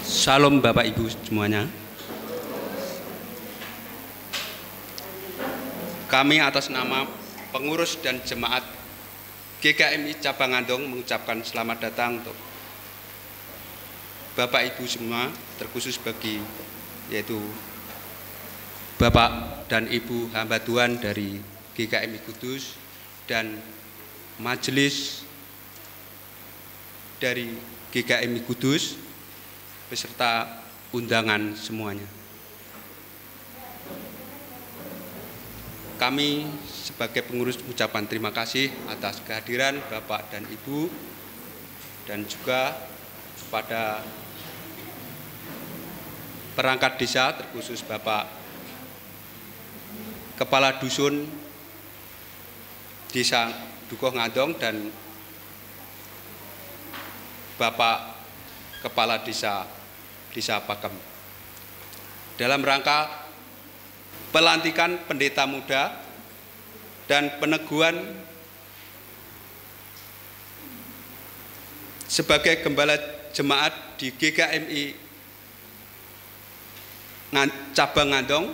Salam Bapak Ibu semuanya. Kami atas nama pengurus dan jemaat GKMI Cabang Andong mengucapkan selamat datang untuk Bapak Ibu semua, terkhusus bagi yaitu Bapak dan Ibu hamba Tuhan dari GKMI Kudus dan majelis dari GKMI Kudus beserta undangan semuanya. Kami sebagai pengurus mengucapkan terima kasih atas kehadiran Bapak dan Ibu dan juga kepada perangkat desa, terkhusus Bapak Kepala Dusun Desa Dukuh Ngandong dan Bapak Kepala Desa Pakem dalam rangka pelantikan pendeta muda dan peneguhan sebagai gembala jemaat di GKMI Cabang Ngandong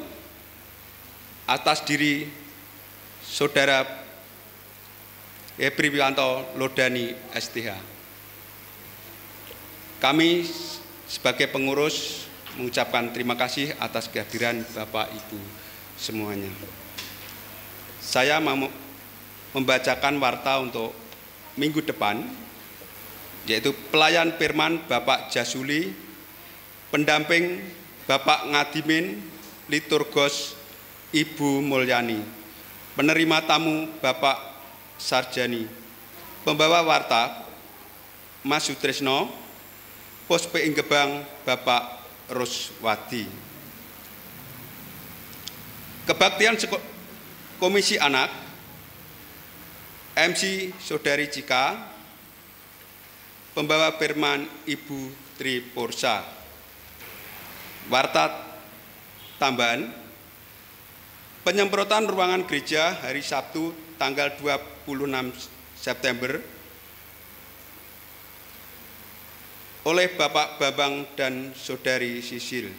atas diri Saudara Hepriwanto Lodani STH. Kami sebagai pengurus mengucapkan terima kasih atas kehadiran Bapak Ibu semuanya. Saya mau membacakan warta untuk minggu depan, yaitu pelayan firman Bapak Jasuli, pendamping Bapak Ngadimin, liturgos Ibu Mulyani, penerima tamu Bapak Sarjani, pembawa warta Mas Sutrisno, Pos PI Gebang Bapak Ruswadi. Kebaktian Komisi Anak MC Saudari Cika, pembawa firman Ibu Tri Porsa. Warta tambahan, penyemprotan ruangan gereja hari Sabtu tanggal 26 September oleh Bapak Bambang dan Saudari Sisil.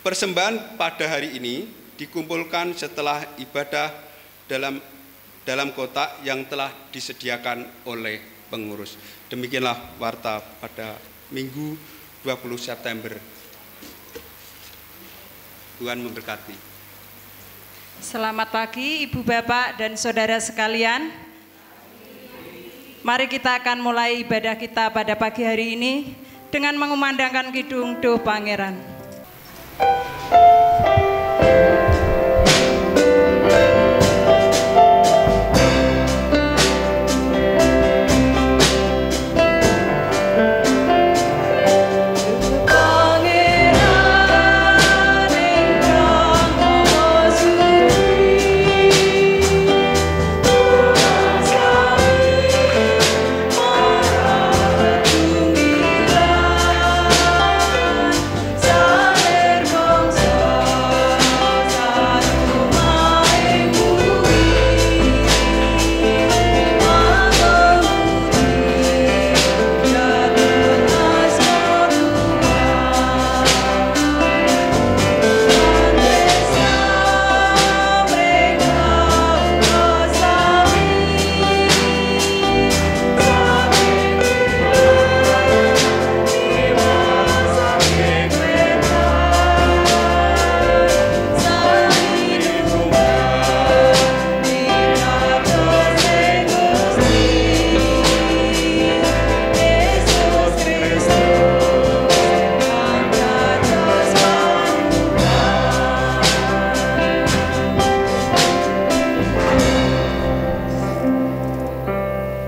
Persembahan pada hari ini dikumpulkan setelah ibadah dalam kotak yang telah disediakan oleh pengurus. Demikianlah warta pada Minggu 20 September. Tuhan memberkati. Selamat pagi Ibu Bapak dan Saudara sekalian. Mari kita akan mulai ibadah kita pada pagi hari ini dengan mengumandangkan Kidung Duh Pangeran.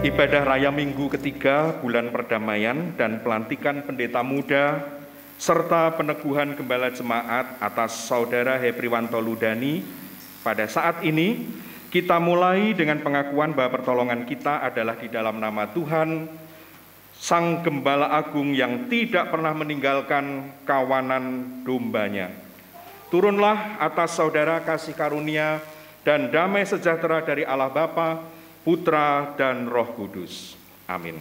Ibadah Raya Minggu ketiga bulan perdamaian dan pelantikan pendeta muda serta peneguhan gembala jemaat atas Saudara Hepriwanto Lodani. Pada saat ini kita mulai dengan pengakuan bahwa pertolongan kita adalah di dalam nama Tuhan, Sang Gembala Agung yang tidak pernah meninggalkan kawanan dombanya. Turunlah atas saudara kasih karunia dan damai sejahtera dari Allah Bapa, Putra, dan Roh Kudus. Amin.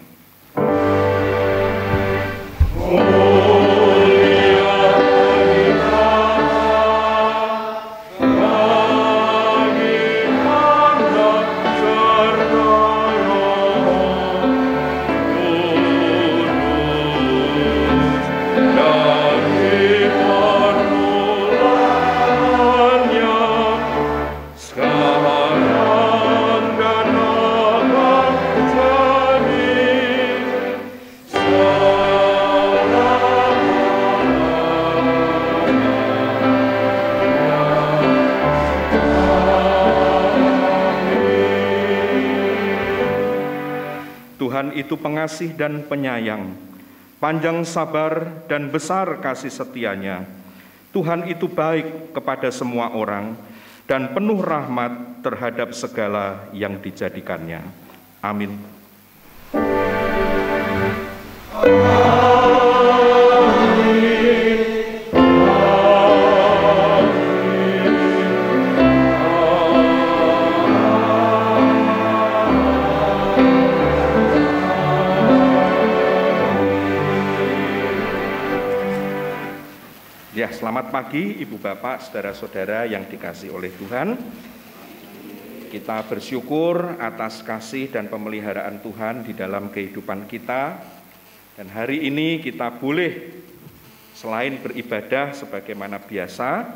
Tuhan itu pengasih dan penyayang, panjang sabar dan besar kasih setianya. Tuhan itu baik kepada semua orang dan penuh rahmat terhadap segala yang dijadikannya. Amin. Ya, selamat pagi Ibu Bapak, saudara-saudara yang dikasihi oleh Tuhan. Kita bersyukur atas kasih dan pemeliharaan Tuhan di dalam kehidupan kita. Dan hari ini kita boleh selain beribadah sebagaimana biasa,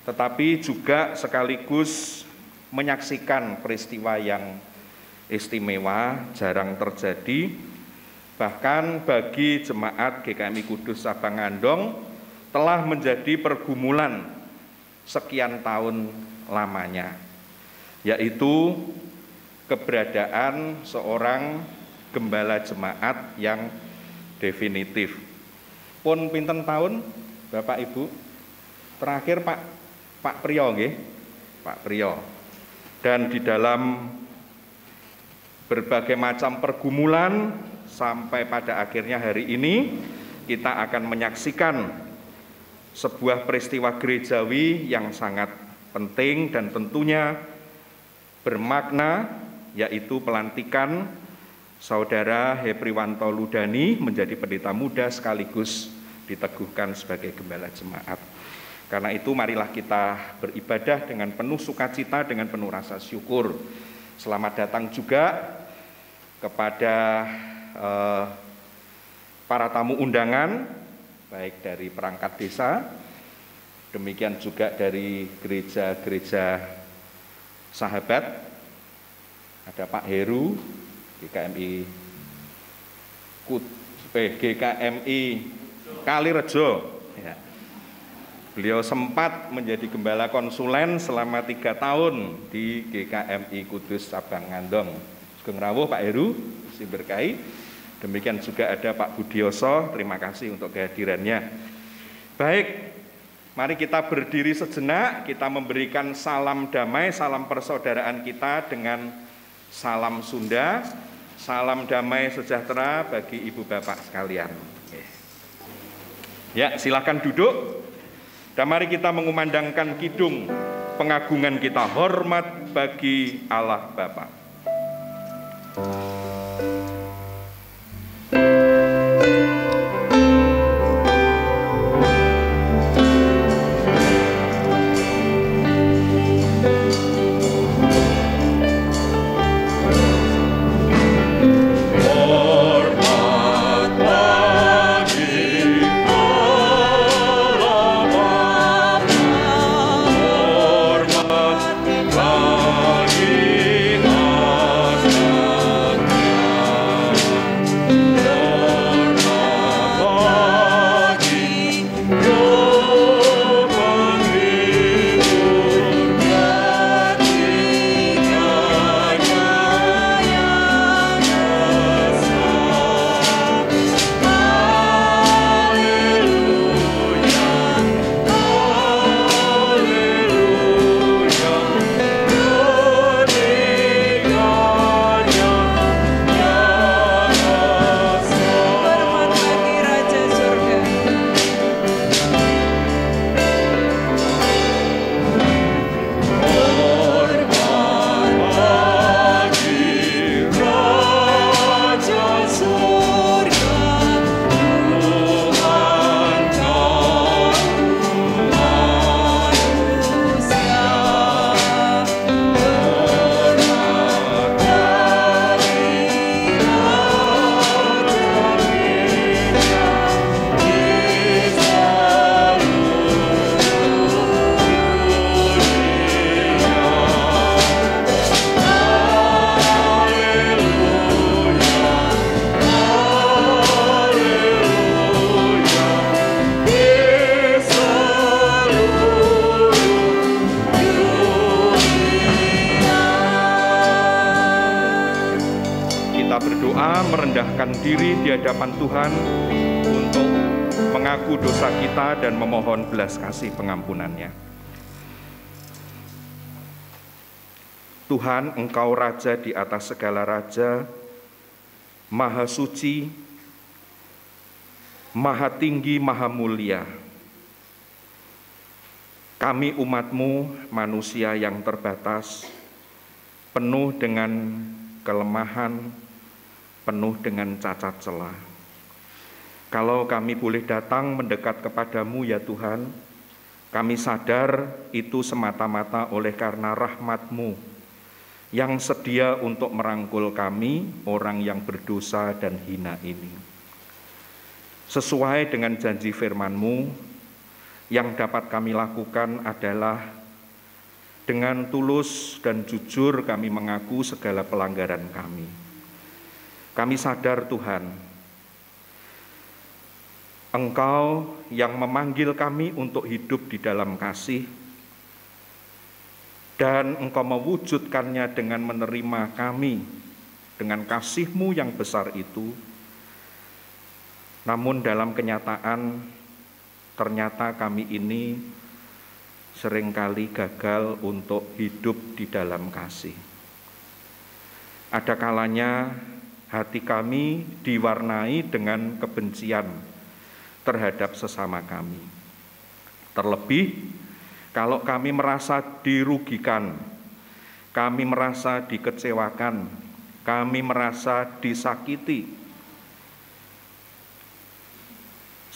tetapi juga sekaligus menyaksikan peristiwa yang istimewa, jarang terjadi. Bahkan bagi jemaat GKMI Kudus Sabang Andong, telah menjadi pergumulan sekian tahun lamanya, yaitu keberadaan seorang gembala jemaat yang definitif. Pun pinten tahun, Bapak Ibu? Terakhir Pak Priyo nggih, Pak Priyo. Dan di dalam berbagai macam pergumulan sampai pada akhirnya hari ini kita akan menyaksikan sebuah peristiwa gerejawi yang sangat penting dan tentunya bermakna, yaitu pelantikan Saudara Hepriwanto Ludani menjadi pendeta muda sekaligus diteguhkan sebagai gembala jemaat. Karena itu marilah kita beribadah dengan penuh sukacita, dengan penuh rasa syukur. Selamat datang juga kepada para tamu undangan, baik dari perangkat desa, demikian juga dari gereja-gereja sahabat. Ada Pak Heru, GKMI Kalirejo. Ya. Beliau sempat menjadi gembala konsulen selama 3 tahun di GKMI Kudus Sabang Andong. Sugeng rawuh Pak Heru, sing berkahi. Demikian juga ada Pak Budioso, terima kasih untuk kehadirannya. Baik, mari kita berdiri sejenak, kita memberikan salam damai, salam persaudaraan kita dengan salam Sunda, salam damai sejahtera bagi Ibu Bapak sekalian. Ya, silakan duduk. Dan mari kita mengumandangkan kidung pengagungan kita, hormat bagi Allah Bapa. Bagi diri di hadapan Tuhan untuk mengaku dosa kita dan memohon belas kasih pengampunannya. Tuhan, Engkau Raja di atas segala raja, Maha Suci, Maha Tinggi, Maha Mulia. Kami umat-Mu, manusia yang terbatas, penuh dengan kelemahan, penuh dengan cacat celah. Kalau kami boleh datang mendekat kepadamu ya Tuhan, kami sadar itu semata-mata oleh karena rahmat-Mu yang sedia untuk merangkul kami, orang yang berdosa dan hina ini. Sesuai dengan janji firman-Mu, yang dapat kami lakukan adalah dengan tulus dan jujur kami mengaku segala pelanggaran kami. Kami sadar Tuhan, Engkau yang memanggil kami untuk hidup di dalam kasih, dan Engkau mewujudkannya dengan menerima kami dengan kasih-Mu yang besar itu. Namun dalam kenyataan ternyata kami ini seringkali gagal untuk hidup di dalam kasih. Ada kalanya hati kami diwarnai dengan kebencian terhadap sesama kami. Terlebih kalau kami merasa dirugikan, kami merasa dikecewakan, kami merasa disakiti.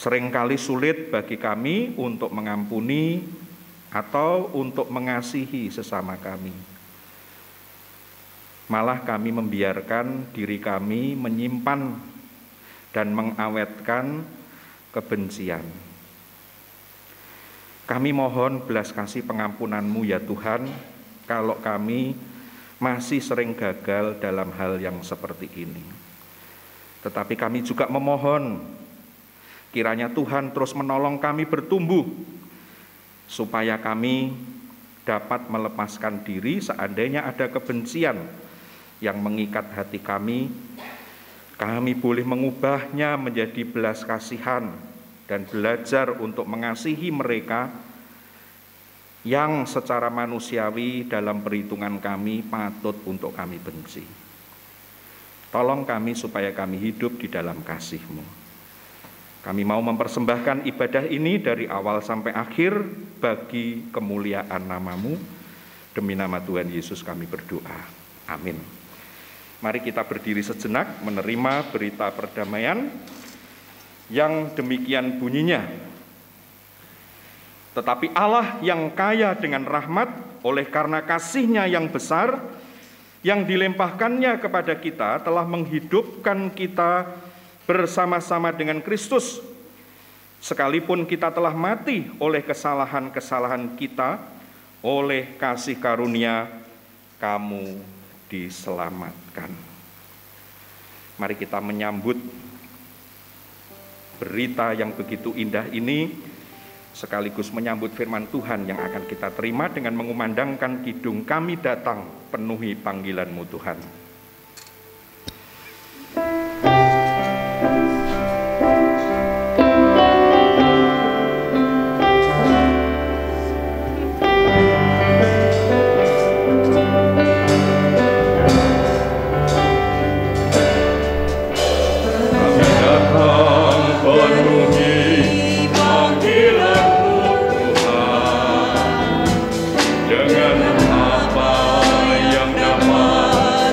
Seringkali sulit bagi kami untuk mengampuni atau untuk mengasihi sesama kami. Malah kami membiarkan diri kami menyimpan dan mengawetkan kebencian. Kami mohon belas kasih pengampunan-Mu ya Tuhan, kalau kami masih sering gagal dalam hal yang seperti ini. Tetapi kami juga memohon, kiranya Tuhan terus menolong kami bertumbuh, supaya kami dapat melepaskan diri seandainya ada kebencian yang mengikat hati kami. Kami boleh mengubahnya menjadi belas kasihan dan belajar untuk mengasihi mereka yang secara manusiawi dalam perhitungan kami patut untuk kami benci. Tolong kami supaya kami hidup di dalam kasih-Mu. Kami mau mempersembahkan ibadah ini dari awal sampai akhir bagi kemuliaan nama-Mu. Demi nama Tuhan Yesus kami berdoa. Amin. Mari kita berdiri sejenak menerima berita perdamaian yang demikian bunyinya. Tetapi Allah yang kaya dengan rahmat, oleh karena kasih-Nya yang besar, yang dilimpahkannya kepada kita, telah menghidupkan kita bersama-sama dengan Kristus. Sekalipun kita telah mati oleh kesalahan-kesalahan kita, oleh kasih karunia kamu diselamatkan. Mari kita menyambut berita yang begitu indah ini, sekaligus menyambut firman Tuhan yang akan kita terima dengan mengumandangkan kidung Kami Datang Penuhi Panggilan-Mu Tuhan. Dengan apa yang dapat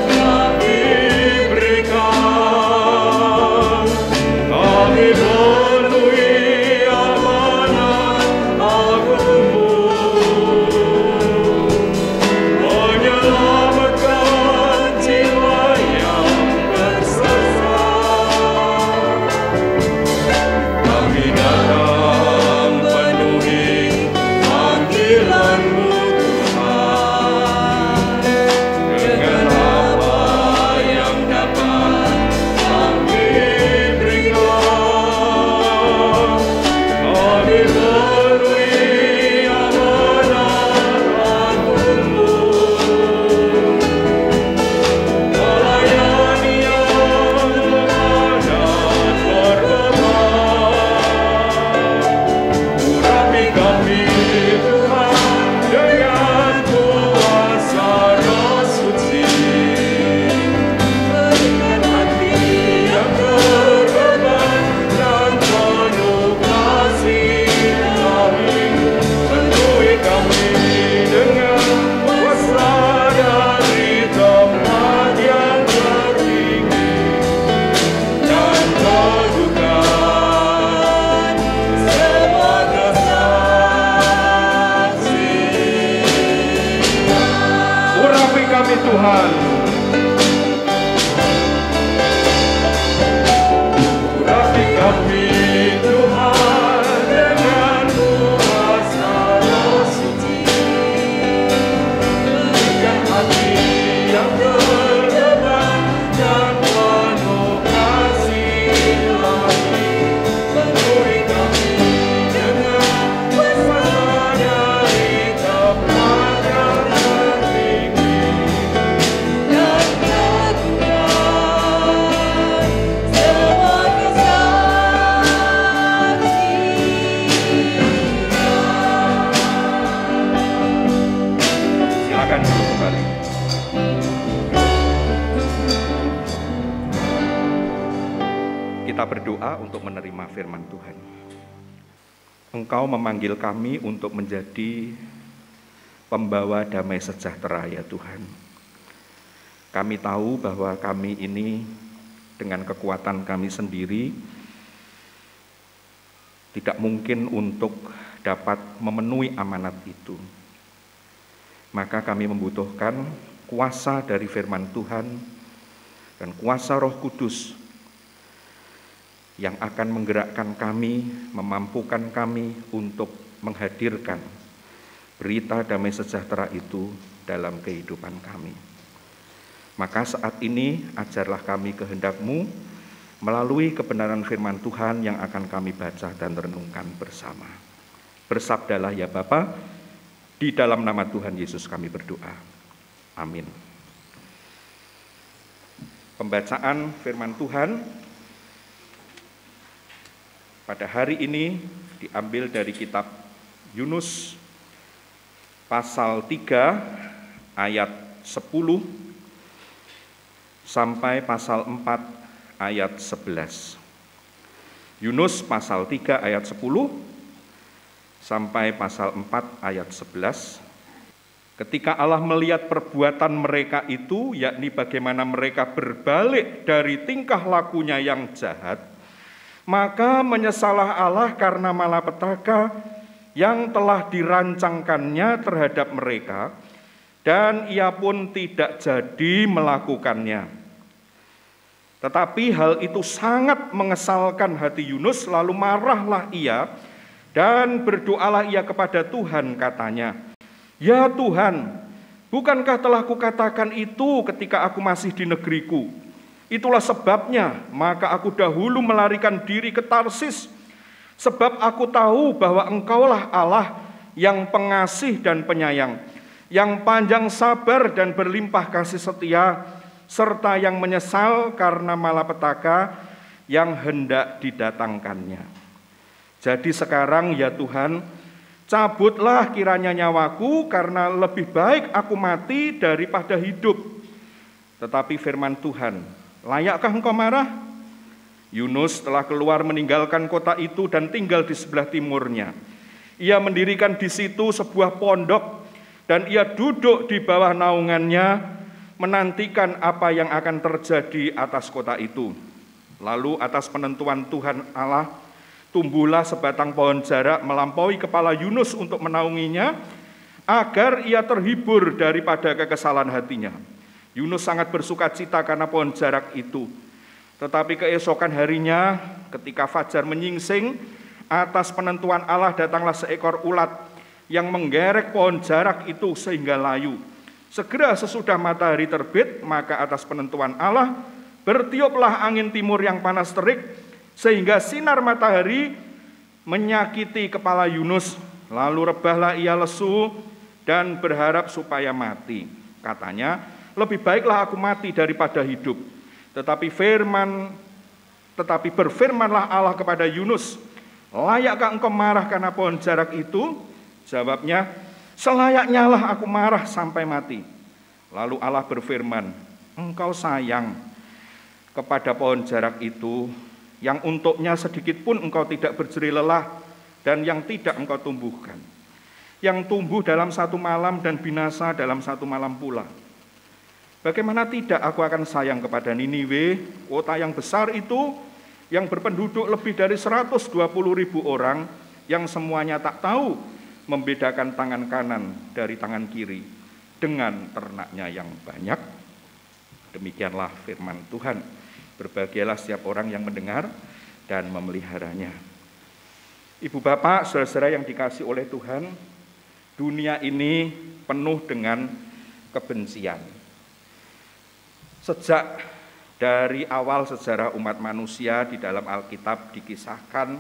Kita berdoa untuk menerima firman Tuhan. Engkau memanggil kami untuk menjadi pembawa damai sejahtera ya Tuhan. Kami tahu bahwa kami ini dengan kekuatan kami sendiri tidak mungkin untuk dapat memenuhi amanat itu. Maka kami membutuhkan kuasa dari firman Tuhan dan kuasa Roh Kudus yang akan menggerakkan kami, memampukan kami untuk menghadirkan berita damai sejahtera itu dalam kehidupan kami. Maka saat ini ajarlah kami kehendak-Mu melalui kebenaran firman Tuhan yang akan kami baca dan renungkan bersama. Bersabdalah ya Bapa, di dalam nama Tuhan Yesus kami berdoa. Amin. Pembacaan firman Tuhan pada hari ini diambil dari kitab Yunus pasal 3 ayat 10 sampai pasal 4 ayat 11. Yunus pasal 3 ayat 10 sampai pasal 4 ayat 11. Ketika Allah melihat perbuatan mereka itu, yakni bagaimana mereka berbalik dari tingkah lakunya yang jahat, maka menyesalah Allah karena malapetaka yang telah dirancangkannya terhadap mereka, dan ia pun tidak jadi melakukannya. Tetapi hal itu sangat mengesalkan hati Yunus, lalu marahlah ia, dan berdoalah ia kepada Tuhan, katanya, "Ya Tuhan, bukankah telah kukatakan itu ketika aku masih di negeriku? Itulah sebabnya, maka aku dahulu melarikan diri ke Tarsis, sebab aku tahu bahwa Engkaulah Allah yang pengasih dan penyayang, yang panjang sabar dan berlimpah kasih setia, serta yang menyesal karena malapetaka yang hendak didatangkannya. Jadi sekarang ya Tuhan, cabutlah kiranya nyawaku, karena lebih baik aku mati daripada hidup." Tetapi firman Tuhan, "Layakkah engkau marah?" Yunus telah keluar meninggalkan kota itu dan tinggal di sebelah timurnya. Ia mendirikan di situ sebuah pondok, dan ia duduk di bawah naungannya, menantikan apa yang akan terjadi atas kota itu. Lalu atas penentuan Tuhan Allah, tumbuhlah sebatang pohon jarak melampaui kepala Yunus untuk menaunginya, agar ia terhibur daripada kekesalan hatinya. Yunus sangat bersuka cita karena pohon jarak itu. Tetapi keesokan harinya, ketika fajar menyingsing, atas penentuan Allah datanglah seekor ulat yang menggerek pohon jarak itu sehingga layu. Segera sesudah matahari terbit, maka atas penentuan Allah, bertiuplah angin timur yang panas terik, sehingga sinar matahari menyakiti kepala Yunus. Lalu rebahlah ia lesu dan berharap supaya mati. Katanya, "Lebih baiklah aku mati daripada hidup." Tetapi berfirmanlah Allah kepada Yunus, "Layakkah engkau marah karena pohon jarak itu?" Jawabnya, "Selayaknya lah aku marah sampai mati." Lalu Allah berfirman, "Engkau sayang kepada pohon jarak itu, yang untuknya sedikit pun engkau tidak berjerih lelah, dan yang tidak engkau tumbuhkan, yang tumbuh dalam satu malam dan binasa dalam satu malam pula. Bagaimana tidak aku akan sayang kepada Niniwe, kota yang besar itu, yang berpenduduk lebih dari 120.000 orang, yang semuanya tak tahu membedakan tangan kanan dari tangan kiri, dengan ternaknya yang banyak." Demikianlah firman Tuhan. Berbahagialah setiap orang yang mendengar dan memeliharanya. Ibu bapak, saudara-saudara yang dikasihi oleh Tuhan, dunia ini penuh dengan kebencian. Sejak dari awal sejarah umat manusia di dalam Alkitab dikisahkan,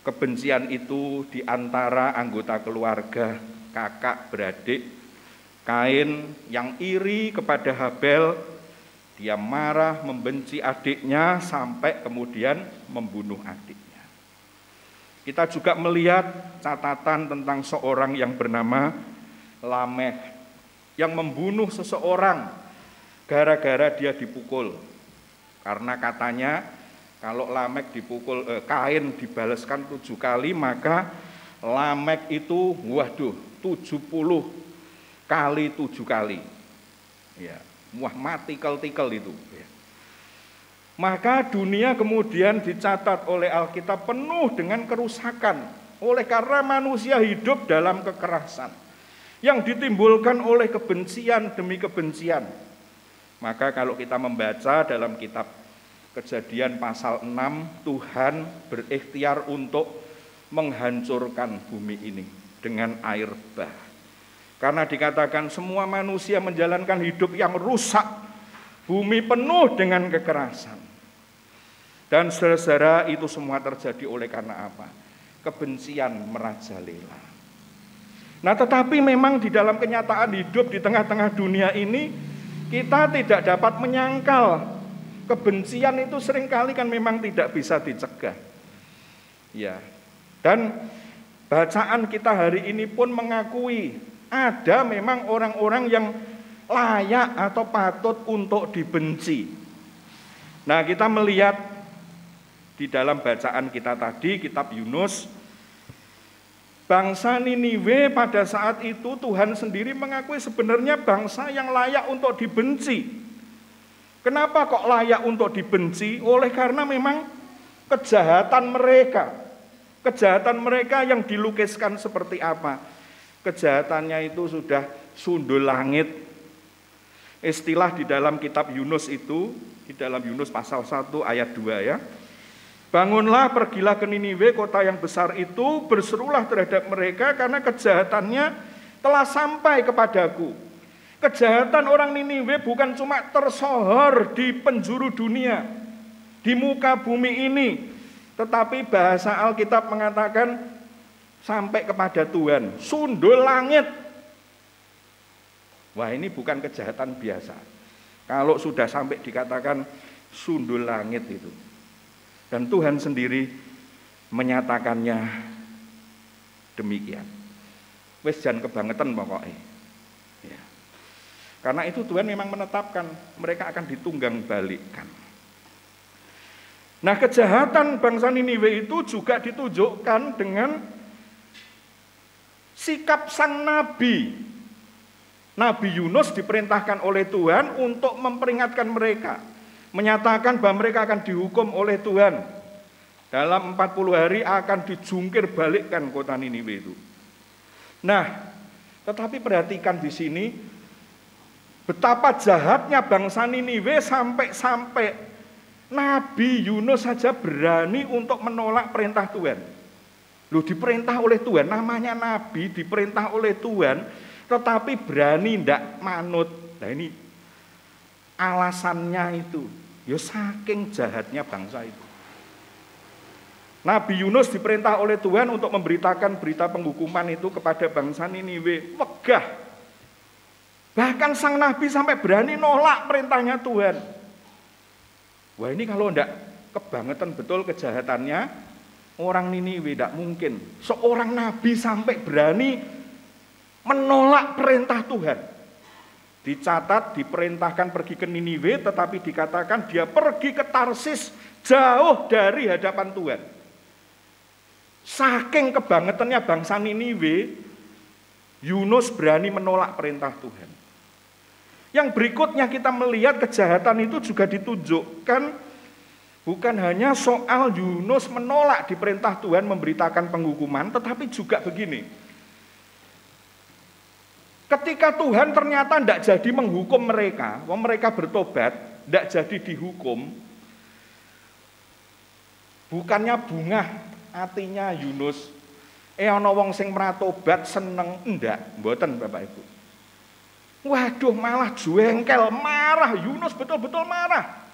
kebencian itu di antara anggota keluarga, kakak beradik. Kain yang iri kepada Habel, dia marah membenci adiknya sampai kemudian membunuh adiknya. Kita juga melihat catatan tentang seorang yang bernama Lameh, yang membunuh seseorang gara-gara dia dipukul. Karena katanya Kalau Lamek dipukul, Kain dibalaskan 7 kali, maka Lamek itu, 70 kali 7 kali. Ya, wah mati tikel itu. Ya. Maka dunia kemudian dicatat oleh Alkitab penuh dengan kerusakan. Oleh karena manusia hidup dalam kekerasan yang ditimbulkan oleh kebencian demi kebencian. Maka kalau kita membaca dalam kitab Kejadian pasal 6, Tuhan berikhtiar untuk menghancurkan bumi ini dengan air bah. Karena dikatakan semua manusia menjalankan hidup yang rusak, bumi penuh dengan kekerasan. Dan saudara-saudara, itu semua terjadi oleh karena apa? Kebencian merajalela. Nah, tetapi memang di dalam kenyataan hidup di tengah-tengah dunia ini, kita tidak dapat menyangkal kebencian itu seringkali kan memang tidak bisa dicegah. Ya. Dan bacaan kita hari ini pun mengakui ada memang orang-orang yang layak atau patut untuk dibenci. Nah, kita melihat di dalam bacaan kita tadi, kitab Yunus, bangsa Niniwe pada saat itu Tuhan sendiri mengakui sebenarnya bangsa yang layak untuk dibenci. Kenapa kok layak untuk dibenci? Oleh karena memang kejahatan mereka yang dilukiskan seperti apa? Kejahatannya itu sudah sundul langit. Istilah di dalam kitab Yunus itu, di dalam Yunus pasal 1 ayat 2 ya. Bangunlah, pergilah ke Niniwe, kota yang besar itu, berserulah terhadap mereka karena kejahatannya telah sampai kepadaku. Kejahatan orang Niniwe bukan cuma tersohor di penjuru dunia, di muka bumi ini, tetapi bahasa Alkitab mengatakan sampai kepada Tuhan, sundul langit. Wah, ini bukan kejahatan biasa. Kalau sudah sampai dikatakan sundul langit itu. Dan Tuhan sendiri menyatakannya demikian. Wes jan kebangetan pokoknya. Ya. Karena itu Tuhan memang menetapkan mereka akan ditunggang balikkan. Nah, kejahatan bangsa Niniwe itu juga ditunjukkan dengan sikap sang nabi. Nabi Yunus diperintahkan oleh Tuhan untuk memperingatkan mereka, menyatakan bahwa mereka akan dihukum oleh Tuhan. Dalam 40 hari akan dijungkir balikkan kota Niniwe itu. Nah, tetapi perhatikan di sini betapa jahatnya bangsa Niniwe sampai Nabi Yunus saja berani untuk menolak perintah Tuhan. Loh, diperintah oleh Tuhan, namanya nabi, diperintah oleh Tuhan, tetapi berani ndak manut. Nah, ini alasannya itu, ya saking jahatnya bangsa itu. Nabi Yunus diperintah oleh Tuhan untuk memberitakan berita penghukuman itu kepada bangsa Niniwe. Wegah. Bahkan sang nabi sampai berani nolak perintahnya Tuhan. Wah, ini kalau ndak kebangetan betul kejahatannya orang Niniwe, tidak mungkin seorang nabi sampai berani menolak perintah Tuhan. Dicatat, diperintahkan pergi ke Niniwe, tetapi dikatakan dia pergi ke Tarsis, jauh dari hadapan Tuhan. Saking kebangetannya bangsa Niniwe, Yunus berani menolak perintah Tuhan. Yang berikutnya kita melihat kejahatan itu juga ditunjukkan bukan hanya soal Yunus menolak diperintah Tuhan memberitakan penghukuman, tetapi juga begini. Ketika Tuhan ternyata tidak jadi menghukum mereka, mereka bertobat, tidak jadi dihukum, bukannya bungah hatinya Yunus, ana wong sing meratobat seneng, ndak, mboten Bapak Ibu. Waduh, malah jengkel, marah, Yunus betul-betul marah.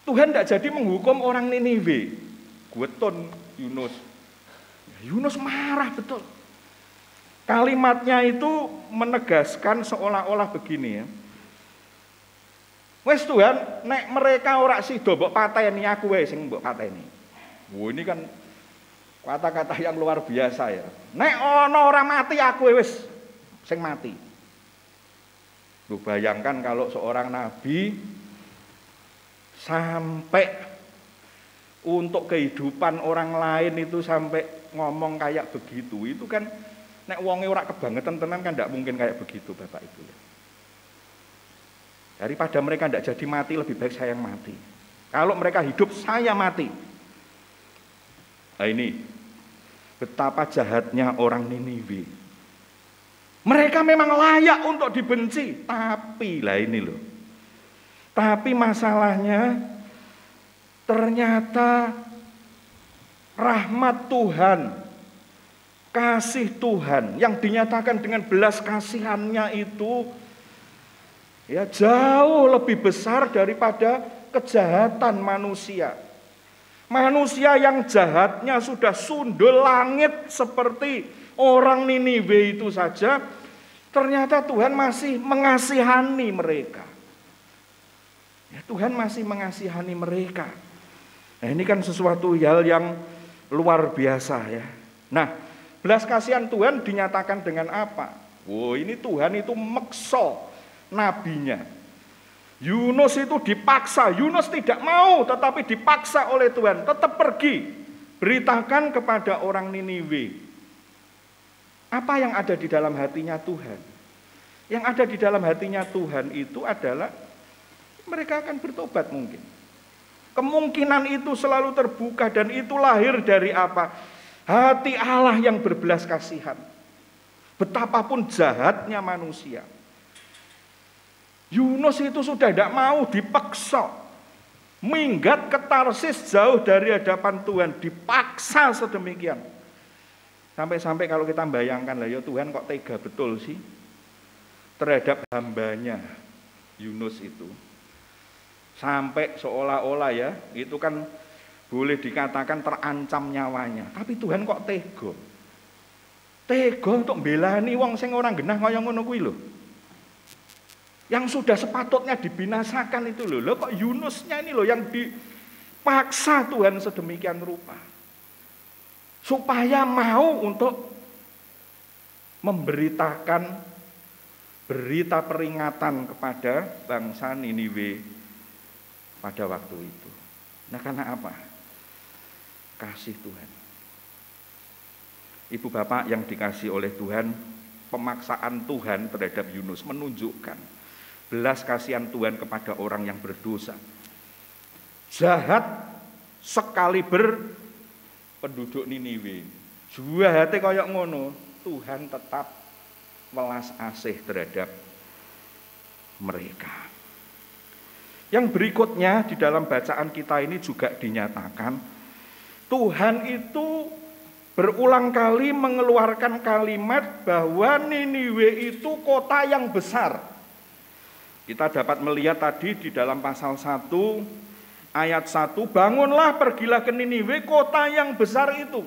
Tuhan tidak jadi menghukum orang Niniwe. Gueton Yunus. Yunus marah betul. Kalimatnya itu menegaskan seolah-olah begini ya. Wes Tuhan, nek mereka ora sida mbok pateni, aku wae sing mbok pateni. Wah, ini kan kata-kata yang luar biasa ya. Nek ana ora mati aku wis sing mati. Lu bayangkan kalau seorang nabi sampai untuk kehidupan orang lain itu sampai ngomong kayak begitu. Itu kan nek wonge ora kebangetan tenan kan tidak mungkin kayak begitu Bapak Ibu. Daripada mereka tidak jadi mati, lebih baik saya yang mati. Kalau mereka hidup, saya mati. Nah ini betapa jahatnya orang Niniwe. Mereka memang layak untuk dibenci, tapi lah ini loh. Tapi masalahnya ternyata rahmat Tuhan, kasih Tuhan yang dinyatakan dengan belas kasihannya itu ya jauh lebih besar daripada kejahatan manusia. Manusia yang jahatnya sudah sundul langit seperti orang Niniwe itu saja, ternyata Tuhan masih mengasihani mereka. Ya, Tuhan masih mengasihani mereka. Nah, ini kan sesuatu hal yang luar biasa ya. Nah, belas kasihan Tuhan dinyatakan dengan apa? Oh, ini Tuhan itu meksa nabinya. Yunus itu dipaksa, Yunus tidak mau tetapi dipaksa oleh Tuhan, tetap pergi, beritakan kepada orang Niniwe. Apa yang ada di dalam hatinya Tuhan? Yang ada di dalam hatinya Tuhan itu adalah mereka akan bertobat mungkin. Kemungkinan itu selalu terbuka dan itu lahir dari apa? Hati Allah yang berbelas kasihan. Betapapun jahatnya manusia. Yunus itu sudah tidak mau, dipaksa minggat ke Tarsis jauh dari hadapan Tuhan, dipaksa sedemikian. Sampai-sampai kalau kita bayangkan lah ya Tuhan kok tega betul sih terhadap hambanya Yunus itu. Sampai seolah-olah ya itu kan boleh dikatakan terancam nyawanya. Tapi Tuhan kok tega. Tega untuk belani wong sing orang genah kaya ngono kuwi lho. Yang sudah sepatutnya dibinasakan itu loh. Kok Yunusnya ini loh yang dipaksa Tuhan sedemikian rupa. Supaya mau untuk memberitakan berita peringatan kepada bangsa Niniwe pada waktu itu. Nah karena apa? Kasih Tuhan. Ibu bapak yang dikasih oleh Tuhan, pemaksaan Tuhan terhadap Yunus menunjukkan belas kasihan Tuhan kepada orang yang berdosa. Jahat sekali penduduk Niniwe. Jahatnya kayak ngono, Tuhan tetap welas asih terhadap mereka. Yang berikutnya di dalam bacaan kita ini juga dinyatakan Tuhan itu berulang kali mengeluarkan kalimat bahwa Niniwe itu kota yang besar. Kita dapat melihat tadi di dalam pasal 1 ayat 1, bangunlah pergilah ke Niniwe kota yang besar itu.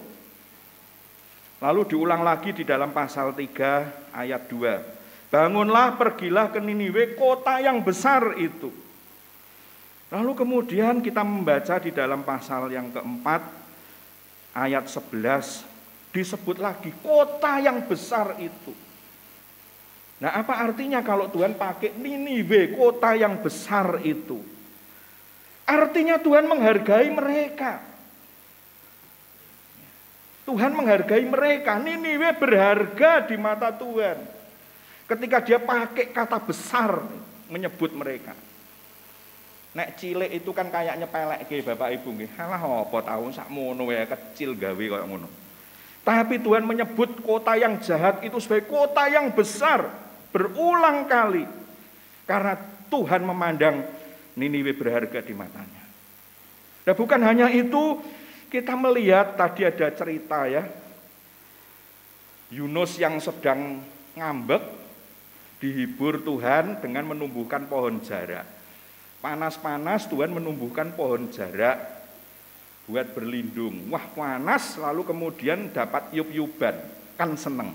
Lalu diulang lagi di dalam pasal 3 ayat 2, bangunlah pergilah ke Niniwe kota yang besar itu. Lalu kemudian kita membaca di dalam pasal yang keempat ayat 11 disebut lagi kota yang besar itu. Nah apa artinya kalau Tuhan pakai Niniwe kota yang besar itu? Artinya Tuhan menghargai mereka. Tuhan menghargai mereka. Niniwe berharga di mata Tuhan. Ketika dia pakai kata besar menyebut mereka. Nek cilik itu kan kayak nyepelek ke Bapak Ibu nggih. Alah apa tahu sakmono ya kecil gawe kayak ngono. Tapi Tuhan menyebut kota yang jahat itu sebagai kota yang besar. Berulang kali karena Tuhan memandang Niniwe berharga di matanya. Dan bukan hanya itu, kita melihat tadi ada cerita ya Yunus yang sedang ngambek dihibur Tuhan dengan menumbuhkan pohon jarak. Panas-panas Tuhan menumbuhkan pohon jarak buat berlindung. Wah panas lalu kemudian dapat yub-yuban, kan seneng.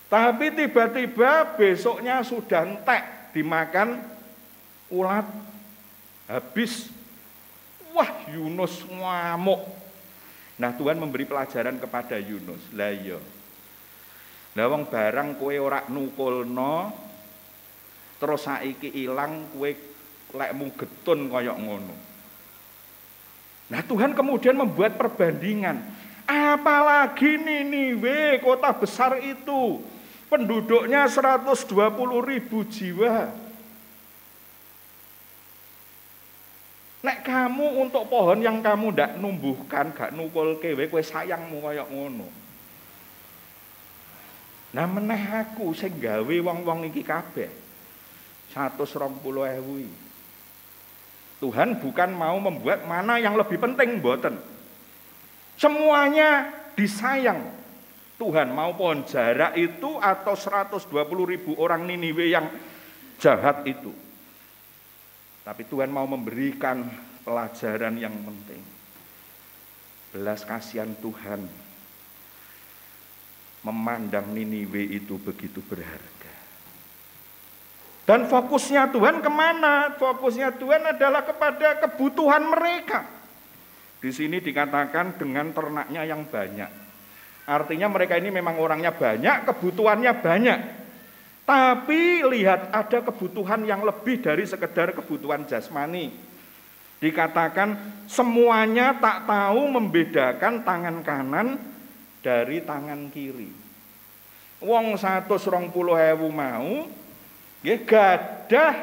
Tapi tiba-tiba besoknya sudah entek dimakan ulat habis. Wah Yunus ngamuk. Nah Tuhan memberi pelajaran kepada Yunus. Lah iya. Lah wong barang kowe ora nukulno terus saiki ilang kowe lekmu getun koyok ngono. Nah, Tuhan kemudian membuat perbandingan. Apalagi Niniwe, kota besar itu, penduduknya 120.000 jiwa. Nek kamu untuk pohon yang kamu ndak numbuhkan, gak nukul kewe, kowe sayangmu koyok ngono. Nah meneh aku sing gawe wong-wong iki kabeh 120.000. Tuhan bukan mau membuat mana yang lebih penting, mboten. Semuanya disayang. Tuhan mau pohon jarak itu atau 120.000 orang Niniwe yang jahat itu. Tapi Tuhan mau memberikan pelajaran yang penting. Belas kasihan Tuhan memandang Niniwe itu begitu berharga. Dan fokusnya Tuhan kemana? Fokusnya Tuhan adalah kepada kebutuhan mereka. Di sini dikatakan dengan ternaknya yang banyak. Artinya mereka ini memang orangnya banyak, kebutuhannya banyak. Tapi lihat ada kebutuhan yang lebih dari sekedar kebutuhan jasmani. Dikatakan semuanya tak tahu membedakan tangan kanan dari tangan kiri. Wong 120.000 mau nggih gadah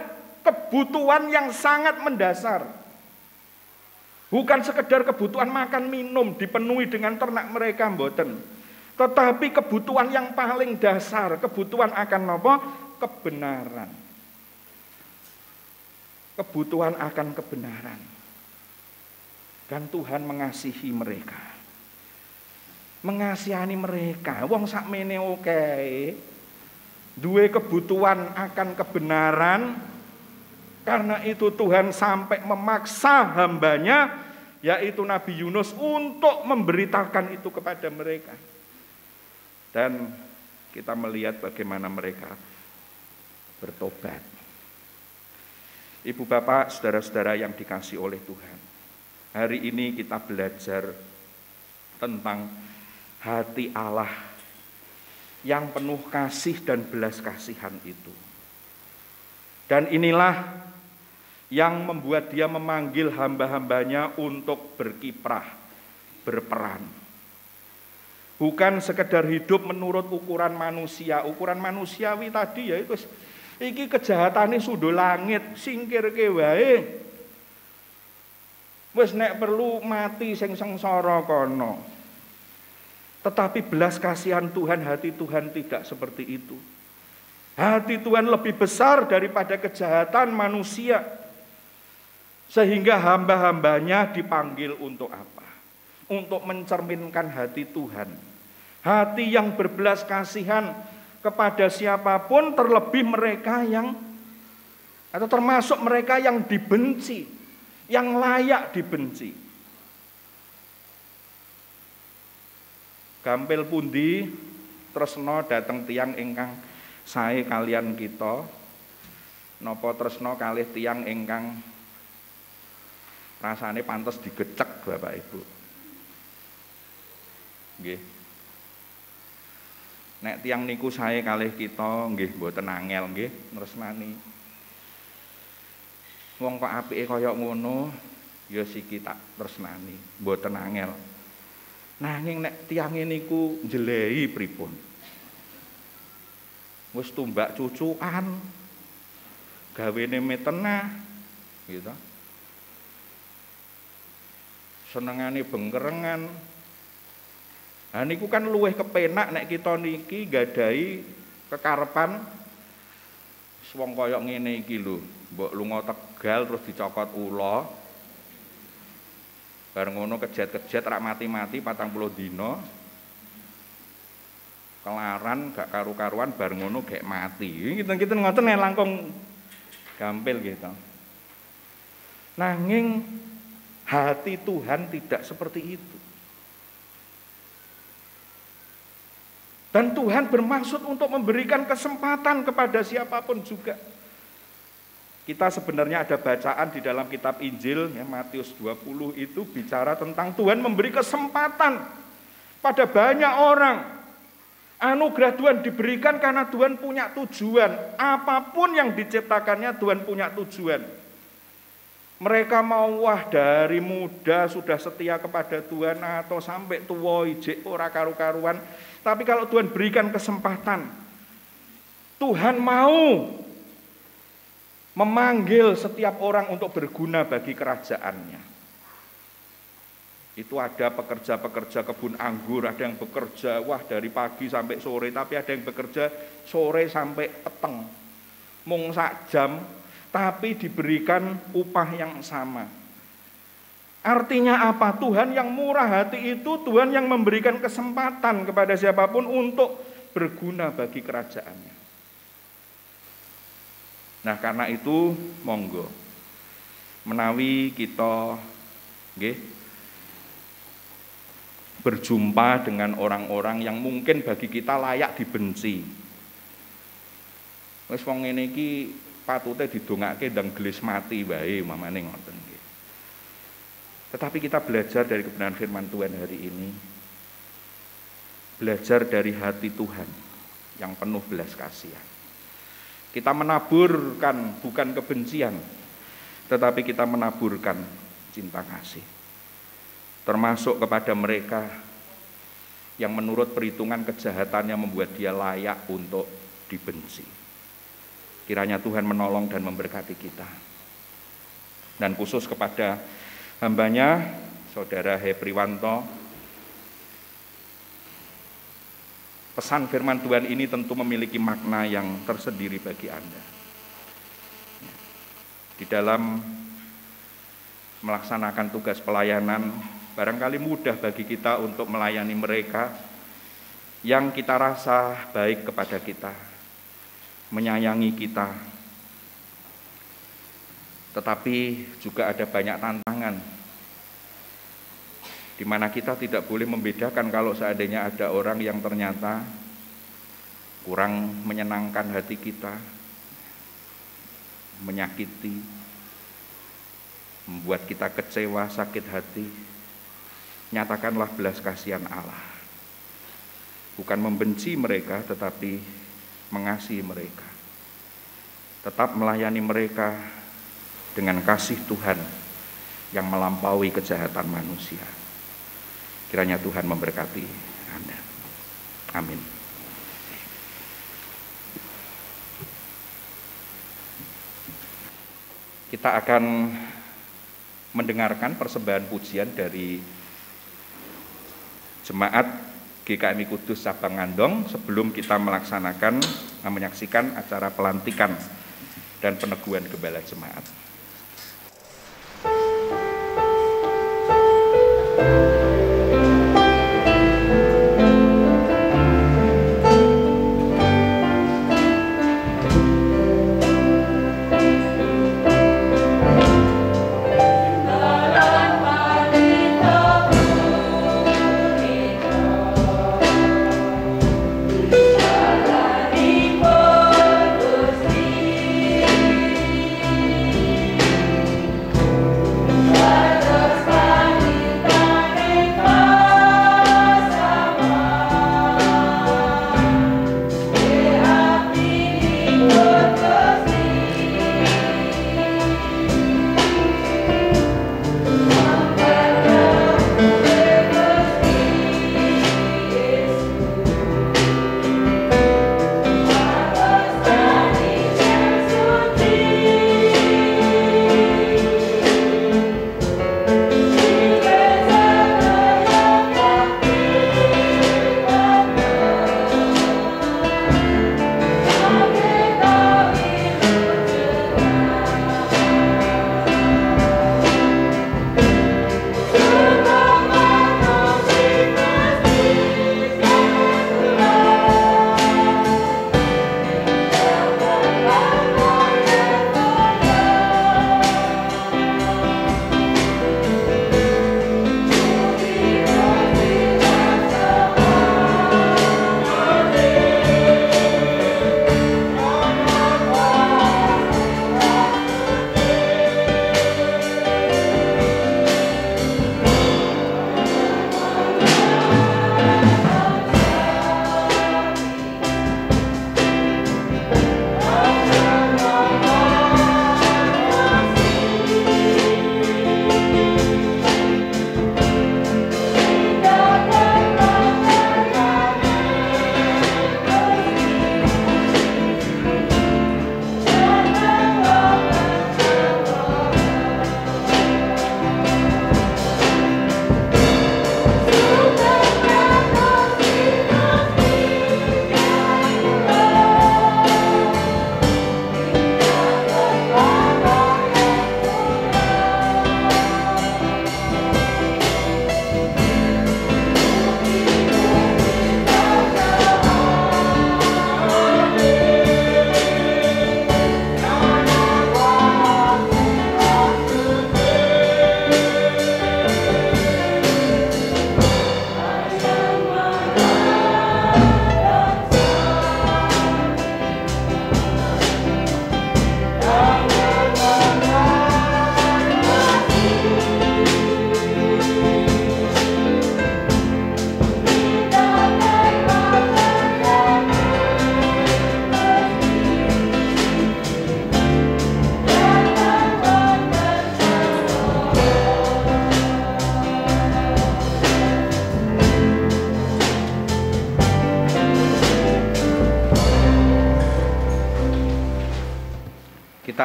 kebutuhan yang sangat mendasar. Bukan sekedar kebutuhan makan minum dipenuhi dengan ternak mereka, mboten. Tetapi kebutuhan yang paling dasar, kebutuhan akan apa? Kebenaran. Kebutuhan akan kebenaran. Dan Tuhan mengasihi mereka. Mengasihani mereka. Wong sakmene oke. Duwe kebutuhan akan kebenaran. Karena itu Tuhan sampai memaksa hambanya, yaitu Nabi Yunus, untuk memberitakan itu kepada mereka. Dan kita melihat bagaimana mereka bertobat. Ibu bapak, saudara-saudara yang dikasihi oleh Tuhan, hari ini kita belajar tentang hati Allah yang penuh kasih dan belas kasihan itu. Dan inilah yang membuat dia memanggil hamba-hambanya untuk berkiprah, berperan. Bukan sekedar hidup menurut ukuran manusia. Ukuran manusiawi tadi ya itu iki kejahatane sudo langit, singkirke wae. Wis nek perlu mati sing sengsara kono. Tetapi belas kasihan Tuhan, hati Tuhan tidak seperti itu. Hati Tuhan lebih besar daripada kejahatan manusia. Sehingga hamba-hambanya dipanggil untuk apa? Untuk mencerminkan hati Tuhan. Hati yang berbelas kasihan kepada siapapun, terlebih mereka yang, atau termasuk mereka yang dibenci, yang layak dibenci. Gampil pundi tresna dateng tiyang ingkang sae kalian kita, napa tresna kalih tiyang ingkang rasane pantes digecek Bapak Ibu. Nggih. Nek tiyang niku sae kalih kita nggih mboten angel nggih nresnani. Wong kok apike kaya ngono ya siki tak tresnani, mboten angel. Nanging nek tiyange niku njelehi pripun? Wis tumbak cucukan, gawene metenah gitu. Senengane bengkerengan. Nah niku kan luwih kepenak nek kita niki gadahi kekarepan wong kaya ngene iki lho, mbok lunga Tegal terus dicokot ula. Bareng ngono kejet-kejet rak mati-mati 40 dina. Kelaran gak karu-karuan bareng ngono gek mati. Kita ngoten langkung gampil gitu. Nanging hati Tuhan tidak seperti itu. Dan Tuhan bermaksud untuk memberikan kesempatan kepada siapapun juga. Kita sebenarnya ada bacaan di dalam kitab Injil, ya, Matius 20 itu bicara tentang Tuhan memberi kesempatan pada banyak orang. Anugerah Tuhan diberikan karena Tuhan punya tujuan. Apapun yang diciptakannya Tuhan punya tujuan. Mereka mau dari muda sudah setia kepada Tuhan atau sampai tua ijek ora karu-karuan. Tapi kalau Tuhan berikan kesempatan, Tuhan mau memanggil setiap orang untuk berguna bagi kerajaannya. Itu ada pekerja-pekerja kebun anggur, ada yang bekerja dari pagi sampai sore, tapi ada yang bekerja sore sampai peteng. Mung sak jam, tapi diberikan upah yang sama. Artinya apa? Tuhan yang murah hati itu Tuhan yang memberikan kesempatan kepada siapapun untuk berguna bagi kerajaannya. Nah, karena itu monggo menawi kita berjumpa dengan orang-orang yang mungkin bagi kita layak dibenci. Wis wong ngene iki patute didongake ndang gelis mati wae mamane ngoten nggih. Tetapi kita belajar dari kebenaran firman Tuhan hari ini. Belajar dari hati Tuhan yang penuh belas kasihan. Kita menaburkan bukan kebencian, tetapi kita menaburkan cinta kasih. Termasuk kepada mereka yang menurut perhitungan kejahatannya membuat dia layak untuk dibenci. Kiranya Tuhan menolong dan memberkati kita. Dan khusus kepada hambanya, Saudara Hepriwanto, pesan firman Tuhan ini tentu memiliki makna yang tersendiri bagi Anda. Di dalam melaksanakan tugas pelayanan, barangkali mudah bagi kita untuk melayani mereka yang kita rasa baik kepada kita, menyayangi kita. Tetapi juga ada banyak tantangan di mana kita tidak boleh membedakan kalau seandainya ada orang yang ternyata kurang menyenangkan hati kita, menyakiti, membuat kita kecewa, sakit hati. Nyatakanlah belas kasihan Allah. Bukan membenci mereka, tetapi mengasihi mereka. Tetap melayani mereka dengan kasih Tuhan yang melampaui kejahatan manusia. Kiranya Tuhan memberkati Anda. Amin. Kita akan mendengarkan persembahan pujian dari Jemaat GKMI Kudus Cabang Ngandong sebelum kita menyaksikan acara pelantikan dan peneguhan gembala jemaat.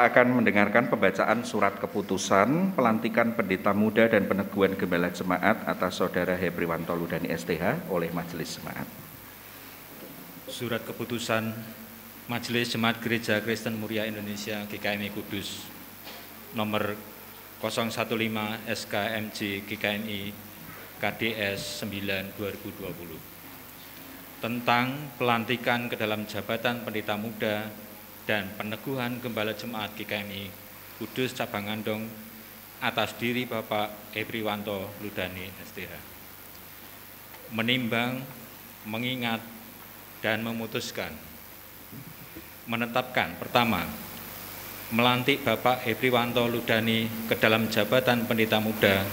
kita akan mendengarkan pembacaan surat keputusan pelantikan pendeta muda dan peneguhan gembala jemaat atas Saudara Hepriwanto Ludani STH oleh Majelis Jemaat. Surat keputusan Majelis Jemaat Gereja Kristen Muria Indonesia GKMI Kudus nomor 015 SKMJ GKMI KDS 9 2020 tentang pelantikan ke dalam jabatan pendeta muda dan peneguhan gembala jemaat GKMI Kudus Cabang Andong atas diri Bapak Hepriwanto Ludani STH. Menimbang, mengingat, dan memutuskan menetapkan pertama, melantik Bapak Hepriwanto Ludani ke dalam jabatan pendeta muda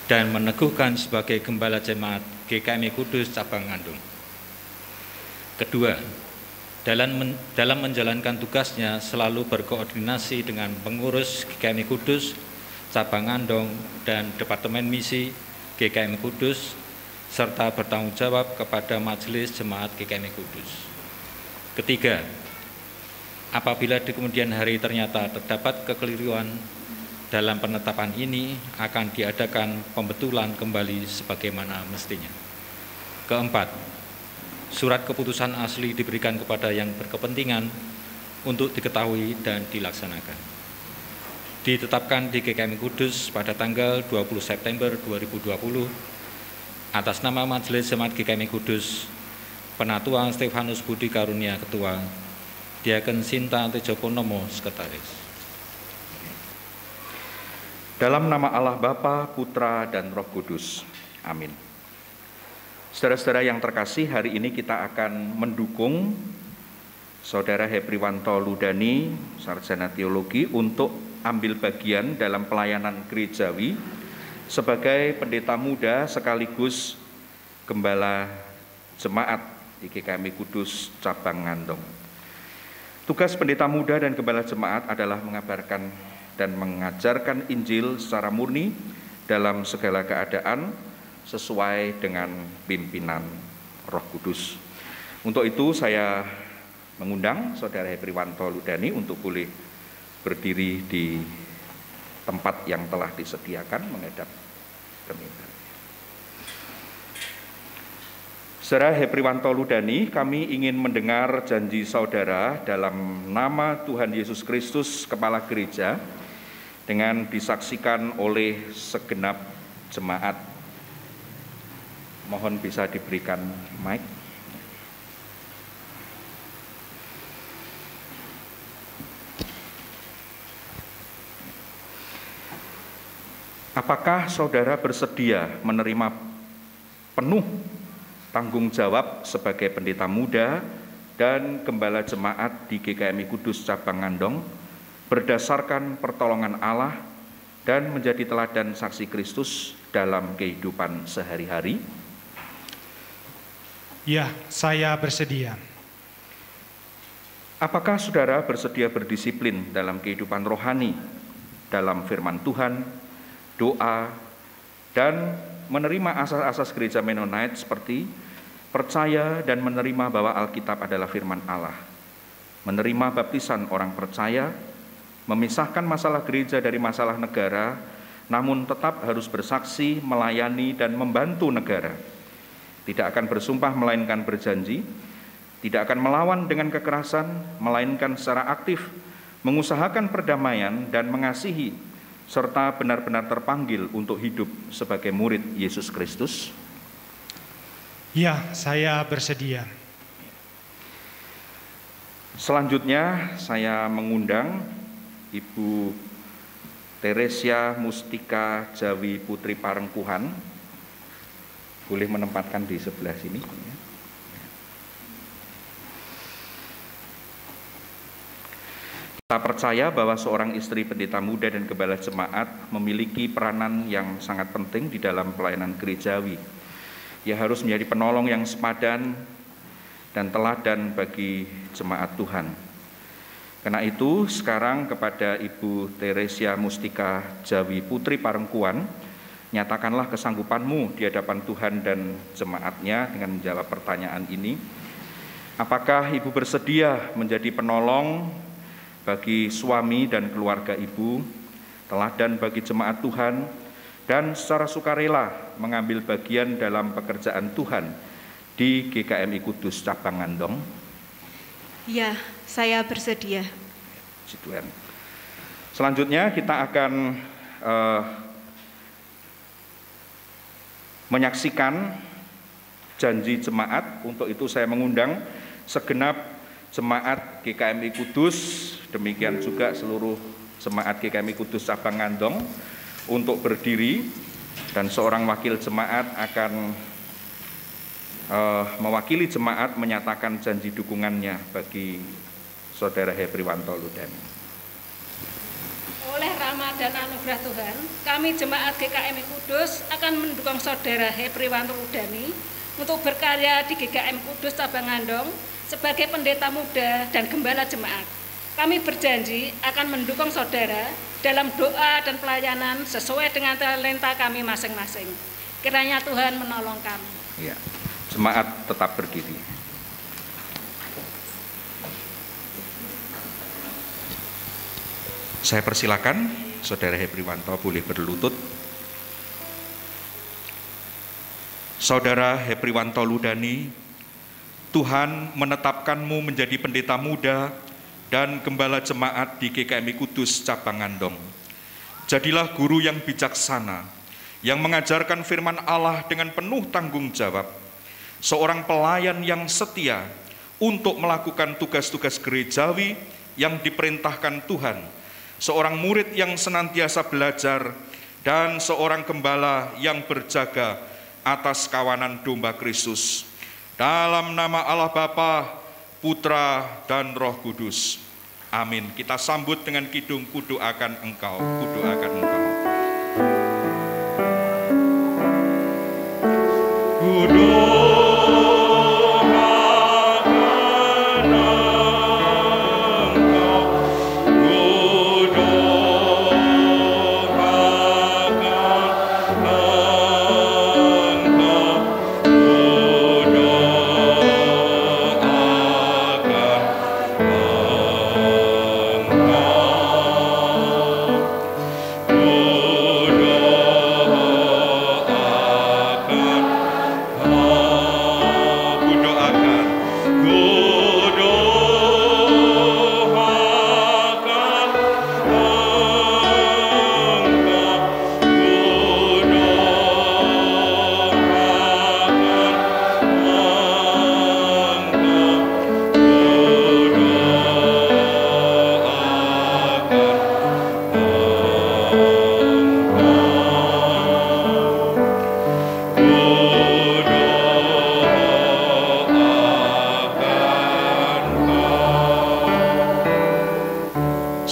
dan meneguhkan sebagai gembala jemaat GKMI Kudus Cabang Andong. Kedua, dalam menjalankan tugasnya selalu berkoordinasi dengan pengurus GKMI Kudus Cabang Andong dan Departemen Misi GKMI Kudus serta bertanggung jawab kepada Majelis Jemaat GKMI Kudus. Ketiga, apabila di kemudian hari ternyata terdapat kekeliruan dalam penetapan ini, akan diadakan pembetulan kembali sebagaimana mestinya. Keempat, surat keputusan asli diberikan kepada yang berkepentingan untuk diketahui dan dilaksanakan. Ditetapkan di GKMI Kudus pada tanggal 20 September 2020 atas nama Majelis Jemaat GKMI Kudus, Penatua Stefanus Budi Karunia Ketua, Diaken Sinta Tejoponomo Sekretaris. Dalam nama Allah Bapa, Putra, dan Roh Kudus. Amin. Saudara-saudara yang terkasih, hari ini kita akan mendukung Saudara Hepriwanto Ludani, Sarjana Teologi, untuk ambil bagian dalam pelayanan gerejawi sebagai pendeta muda sekaligus gembala jemaat di GKMI Kudus Cabang Andong. Tugas pendeta muda dan gembala jemaat adalah mengabarkan dan mengajarkan Injil secara murni dalam segala keadaan, sesuai dengan pimpinan Roh Kudus. Untuk itu saya mengundang Saudara Hepriwanto Ludani untuk boleh berdiri di tempat yang telah disediakan menghadap ke mimbar. Saudara Hepriwanto Ludani, kami ingin mendengar janji saudara dalam nama Tuhan Yesus Kristus, Kepala Gereja, dengan disaksikan oleh segenap jemaat. Mohon bisa diberikan mic. Apakah saudara bersedia menerima penuh tanggung jawab sebagai pendeta muda dan gembala jemaat di GKMI Kudus Cabang Andong berdasarkan pertolongan Allah dan menjadi teladan saksi Kristus dalam kehidupan sehari-hari? Ya, saya bersedia. Apakah saudara bersedia berdisiplin dalam kehidupan rohani, dalam firman Tuhan, doa, dan menerima asas-asas gereja Mennonite seperti percaya dan menerima bahwa Alkitab adalah firman Allah, menerima baptisan orang percaya, memisahkan masalah gereja dari masalah negara, namun tetap harus bersaksi, melayani, dan membantu negara. Tidak akan bersumpah melainkan berjanji, tidak akan melawan dengan kekerasan, melainkan secara aktif mengusahakan perdamaian dan mengasihi, serta benar-benar terpanggil untuk hidup sebagai murid Yesus Kristus? Ya, saya bersedia. Selanjutnya saya mengundang Ibu Teresia Mustika Jawi Putri Parengkuhan, boleh menempatkan di sebelah sini. Kita percaya bahwa seorang istri pendeta muda dan gembala jemaat memiliki peranan yang sangat penting di dalam pelayanan gerejawi. Ia harus menjadi penolong yang sepadan dan teladan bagi jemaat Tuhan. Karena itu sekarang kepada Ibu Teresia Mustika Jawi Putri Parengkuhan, nyatakanlah kesanggupanmu di hadapan Tuhan dan jemaatnya dengan menjawab pertanyaan ini. Apakah Ibu bersedia menjadi penolong bagi suami dan keluarga ibu, teladan bagi jemaat Tuhan, dan secara sukarela mengambil bagian dalam pekerjaan Tuhan di GKMI Kudus Cabang Ngandong? Ya, saya bersedia. Puji Tuhan. Selanjutnya kita akan menyaksikan janji jemaat. Untuk itu saya mengundang segenap jemaat GKMI Kudus, demikian juga seluruh jemaat GKMI Kudus Cabang Ngandong untuk berdiri, dan seorang wakil jemaat akan mewakili jemaat menyatakan janji dukungannya bagi Saudara Hepriwanto Ludani. Oleh rahmat dan anugerah Tuhan, kami jemaat GKMI Kudus akan mendukung Saudara Hepriwanto Ludani untuk berkarya di GKM Kudus Cabang Ngandong sebagai pendeta muda dan gembala jemaat. Kami berjanji akan mendukung saudara dalam doa dan pelayanan sesuai dengan talenta kami masing-masing. Kiranya Tuhan menolong kami. Ya, jemaat tetap berdiri. Saya persilakan Saudara Hepriwanto boleh berlutut. Saudara Hepriwanto Ludani, Tuhan menetapkanmu menjadi pendeta muda dan gembala jemaat di GKMI Kudus Cabang Ngandong. Jadilah guru yang bijaksana, yang mengajarkan firman Allah dengan penuh tanggung jawab, seorang pelayan yang setia untuk melakukan tugas-tugas gerejawi yang diperintahkan Tuhan, seorang murid yang senantiasa belajar, dan seorang gembala yang berjaga atas kawanan domba Kristus. Dalam nama Allah Bapa, Putra, dan Roh Kudus. Amin. Kita sambut dengan kidung kudoakan Engkau, kudoakan Engkau.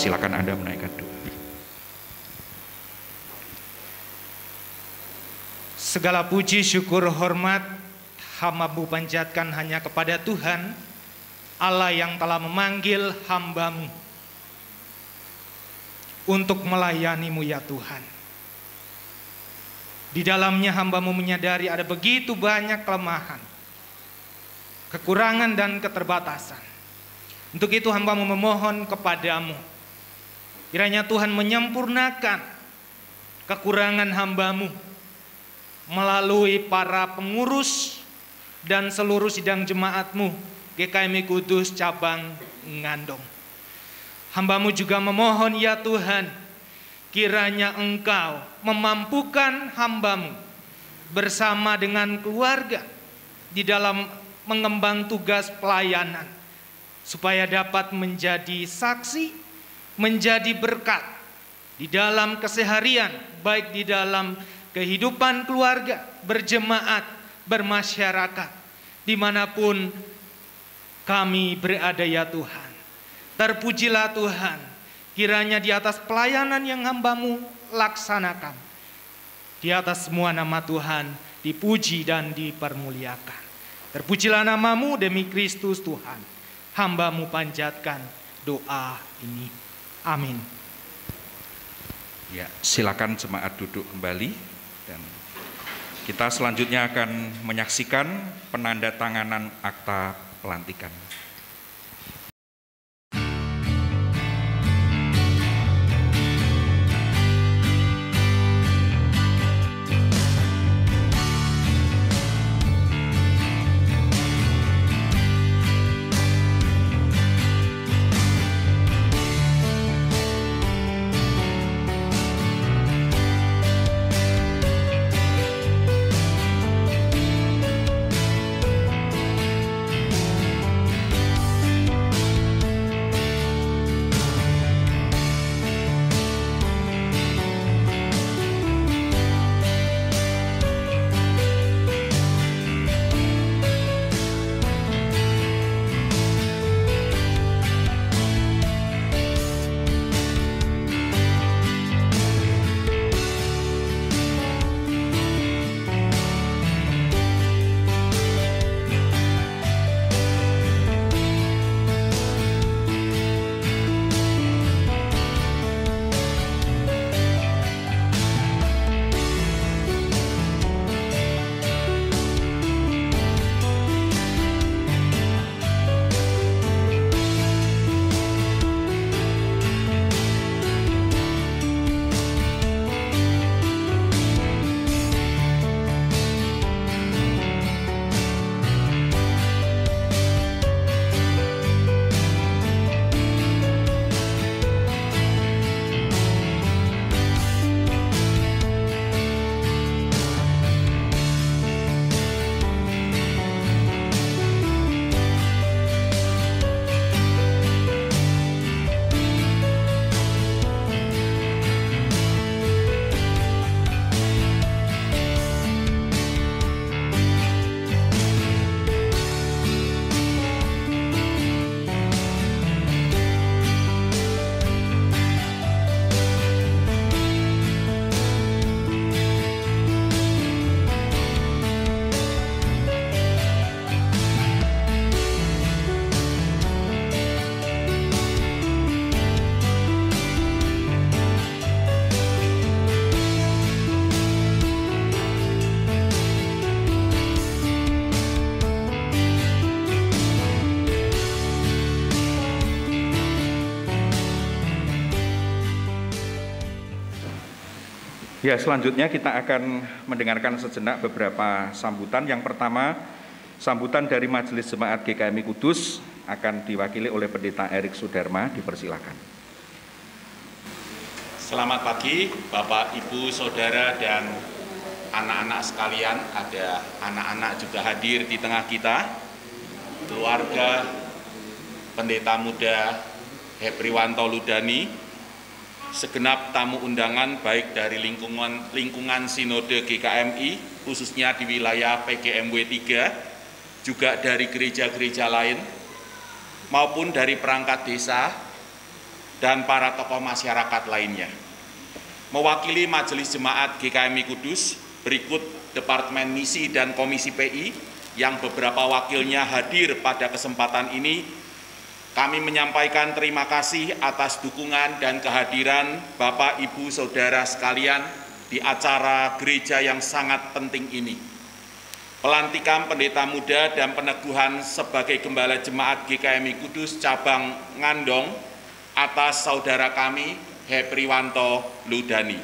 Silakan Anda menaikkan doa. Segala puji, syukur, hormat, hamba-Mu panjatkan hanya kepada Tuhan, Allah yang telah memanggil hamba-Mu untuk melayani-Mu ya Tuhan. Di dalamnya hamba-Mu menyadari ada begitu banyak kelemahan, kekurangan dan keterbatasan. Untuk itu hamba-Mu memohon kepada-Mu, kiranya Tuhan menyempurnakan kekurangan hamba-Mu melalui para pengurus dan seluruh sidang jemaat-Mu GKMI Kudus Cabang Ngandong. Hamba-Mu juga memohon ya Tuhan, kiranya Engkau memampukan hamba-Mu bersama dengan keluarga di dalam mengemban tugas pelayanan, supaya dapat menjadi saksi, menjadi berkat di dalam keseharian, baik di dalam kehidupan keluarga, berjemaat, bermasyarakat, dimanapun kami berada ya Tuhan. Terpujilah Tuhan, kiranya di atas pelayanan yang hamba-Mu laksanakan, di atas semua nama Tuhan dipuji dan dipermuliakan. Terpujilah nama-Mu demi Kristus Tuhan. Hamba-Mu panjatkan doa ini. Amin. Ya, silakan jemaat duduk kembali, dan kita selanjutnya akan menyaksikan penandatanganan akta pelantikan. Ya, selanjutnya kita akan mendengarkan sejenak beberapa sambutan. Yang pertama, sambutan dari Majelis Jemaat GKMI Kudus akan diwakili oleh Pendeta Erik Sudarma. Dipersilakan. Selamat pagi Bapak, Ibu, Saudara, dan anak-anak sekalian. Ada anak-anak juga hadir di tengah kita. Keluarga Pendeta Muda Hepriwanto Ludani, segenap tamu undangan baik dari lingkungan Sinode GKMI, khususnya di wilayah PGMW 3, juga dari gereja-gereja lain, maupun dari perangkat desa, dan para tokoh masyarakat lainnya. Mewakili Majelis Jemaat GKMI Kudus, berikut Departemen Misi dan Komisi PI, yang beberapa wakilnya hadir pada kesempatan ini. Kami menyampaikan terima kasih atas dukungan dan kehadiran Bapak, Ibu, Saudara sekalian di acara gereja yang sangat penting ini. Pelantikan pendeta muda dan peneguhan sebagai Gembala Jemaat GKMI Kudus Cabang Ngandong atas saudara kami, Hepriwanto Ludani.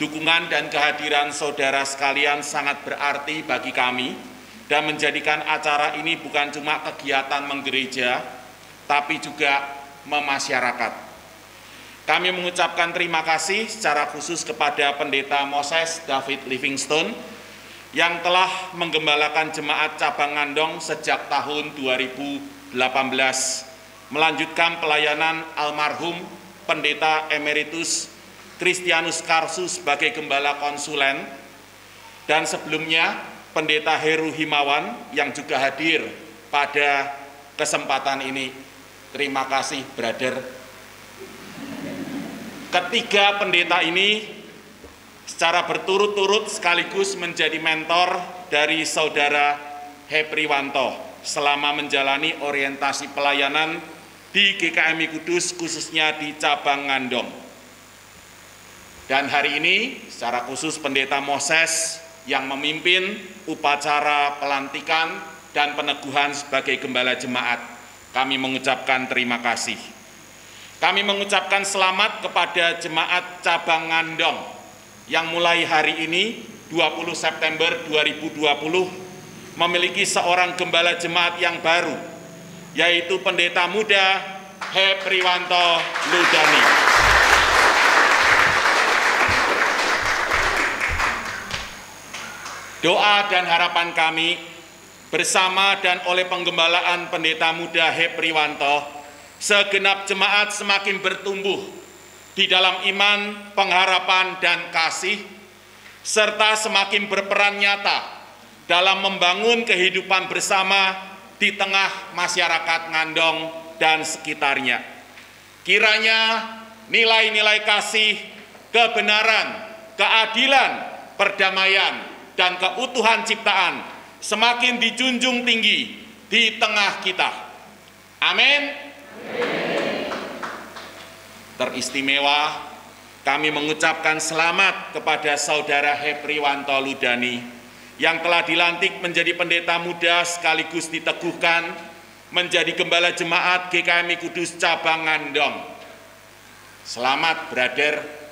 Dukungan dan kehadiran saudara sekalian sangat berarti bagi kami dan menjadikan acara ini bukan cuma kegiatan menggereja, tapi juga memasyarakat. Kami mengucapkan terima kasih secara khusus kepada Pendeta Moses David Livingstone yang telah menggembalakan jemaat cabang Ngandong sejak tahun 2018, melanjutkan pelayanan almarhum Pendeta Emeritus Christianus Karsus sebagai gembala konsulen, dan sebelumnya Pendeta Heru Himawan yang juga hadir pada kesempatan ini. Terima kasih, brother. Ketiga pendeta ini secara berturut-turut sekaligus menjadi mentor dari saudara Hepriwanto selama menjalani orientasi pelayanan di GKMI Kudus, khususnya di cabang Ngandong. Dan hari ini secara khusus Pendeta Moses yang memimpin upacara pelantikan dan peneguhan sebagai Gembala Jemaat. Kami mengucapkan terima kasih. Kami mengucapkan selamat kepada Jemaat Cabang Ngandong yang mulai hari ini 20 September 2020 memiliki seorang Gembala Jemaat yang baru, yaitu Pendeta Muda Hepriwanto Ludani. Doa dan harapan kami bersama dan oleh penggembalaan Pendeta Muda Hepriwanto, segenap jemaat semakin bertumbuh di dalam iman, pengharapan, dan kasih, serta semakin berperan nyata dalam membangun kehidupan bersama di tengah masyarakat Ngandong dan sekitarnya. Kiranya nilai-nilai kasih, kebenaran, keadilan, perdamaian, dan keutuhan ciptaan semakin dijunjung tinggi di tengah kita. Amin. Teristimewa, kami mengucapkan selamat kepada saudara Hepriwanto Ludani yang telah dilantik menjadi pendeta muda sekaligus diteguhkan menjadi Gembala Jemaat GKMI Kudus Cabang Ngandong. Selamat, brother.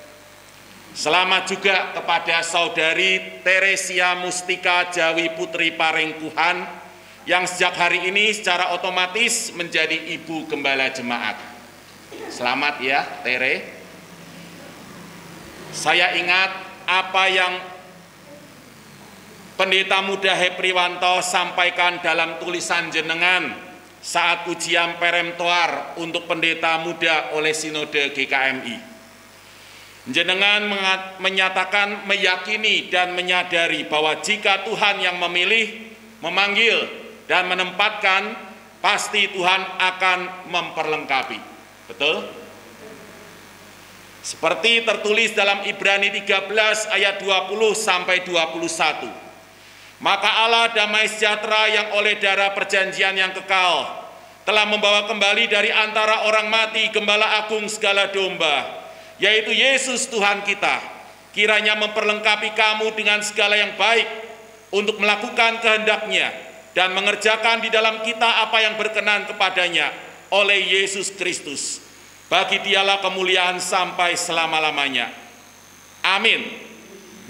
Selamat juga kepada saudari Teresia Mustika Jawi Putri Parengkuhan yang sejak hari ini secara otomatis menjadi Ibu Gembala Jemaat. Selamat ya, Tere. Saya ingat apa yang Pendeta Muda Hepriwanto sampaikan dalam tulisan jenengan saat ujian peremptoar untuk pendeta muda oleh Sinode GKMI. Jenengan menyatakan, meyakini dan menyadari bahwa jika Tuhan yang memilih, memanggil, dan menempatkan, pasti Tuhan akan memperlengkapi. Betul? Seperti tertulis dalam Ibrani 13 ayat 20-21. Maka Allah damai sejahtera yang oleh darah perjanjian yang kekal telah membawa kembali dari antara orang mati Gembala Agung segala domba, yaitu Yesus Tuhan kita, kiranya memperlengkapi kamu dengan segala yang baik untuk melakukan kehendak-Nya dan mengerjakan di dalam kita apa yang berkenan kepadanya oleh Yesus Kristus. Bagi Dialah kemuliaan sampai selama-lamanya. Amin.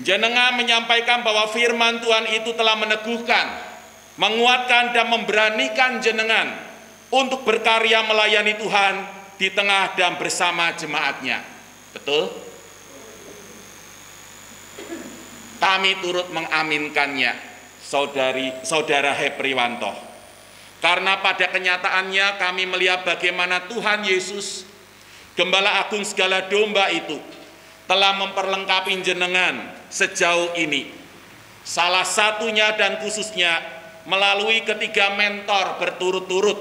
Jenengan menyampaikan bahwa firman Tuhan itu telah meneguhkan, menguatkan dan memberanikan jenengan untuk berkarya melayani Tuhan di tengah dan bersama jemaatnya. Betul? Kami turut mengaminkannya, Saudara Hepriwanto. Karena pada kenyataannya kami melihat bagaimana Tuhan Yesus, Gembala Agung segala domba itu, telah memperlengkapi jenengan sejauh ini. Salah satunya dan khususnya melalui ketiga mentor berturut-turut,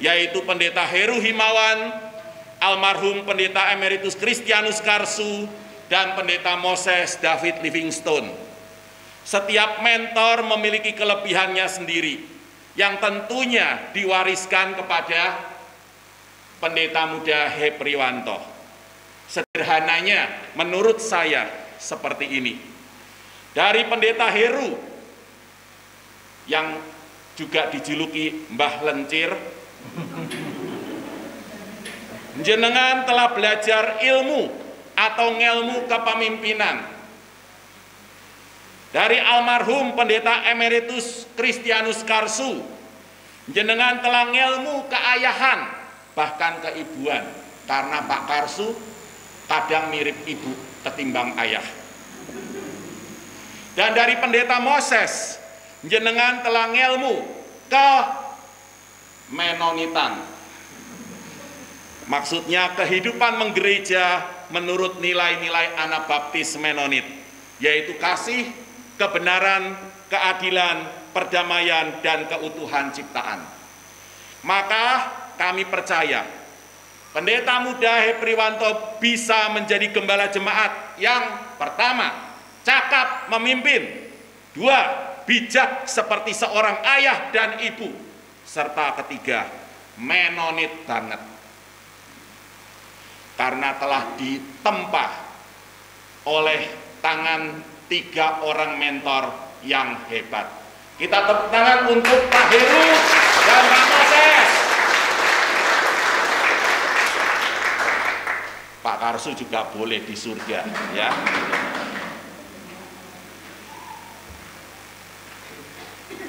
yaitu Pendeta Heru Himawan, almarhum Pendeta Emeritus Christianus Karsu, dan Pendeta Moses David Livingstone. Setiap mentor memiliki kelebihannya sendiri, yang tentunya diwariskan kepada Pendeta Muda Hepriwanto. Sederhananya, menurut saya seperti ini. Dari Pendeta Heru, yang juga dijuluki Mbah Lencir, jenengan telah belajar ilmu atau ngelmu kepemimpinan dari almarhum Pendeta Emeritus Christianus Karsu. Jenengan telah ngelmu keayahan, bahkan keibuan, karena Pak Karsu kadang mirip ibu ketimbang ayah. Dan dari Pendeta Moses, jenengan telah ngelmu ke Menonitan. Maksudnya kehidupan menggereja menurut nilai-nilai Anabaptis Menonit, yaitu kasih, kebenaran, keadilan, perdamaian, dan keutuhan ciptaan. Maka kami percaya Pendeta Muda Hepriwanto bisa menjadi gembala jemaat yang pertama, cakap memimpin, dua, bijak seperti seorang ayah dan ibu, serta ketiga, Menonit banget. Karena telah ditempa oleh tangan 3 orang mentor yang hebat. Kita tepuk tangan untuk Pak Heru dan Pak Moses. Pak Karsu juga boleh di surga, ya.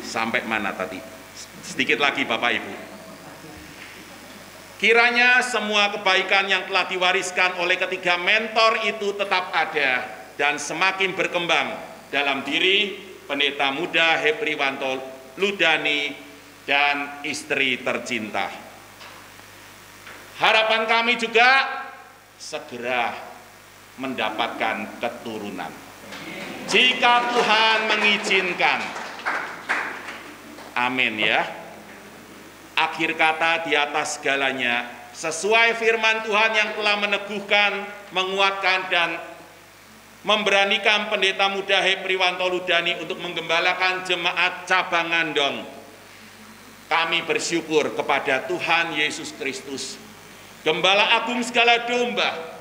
Sampai mana tadi? Sedikit lagi Bapak Ibu. Kiranya semua kebaikan yang telah diwariskan oleh ketiga mentor itu tetap ada dan semakin berkembang dalam diri Pendeta Muda Hepriwanto Ludani dan istri tercinta. Harapan kami juga segera mendapatkan keturunan, jika Tuhan mengizinkan. Amin ya. Akhir kata di atas segalanya, sesuai firman Tuhan yang telah meneguhkan, menguatkan, dan memberanikan Pendeta Muda Hepriwanto Ludani untuk menggembalakan jemaat cabang Ngandong. Kami bersyukur kepada Tuhan Yesus Kristus, Gembala Agung segala domba,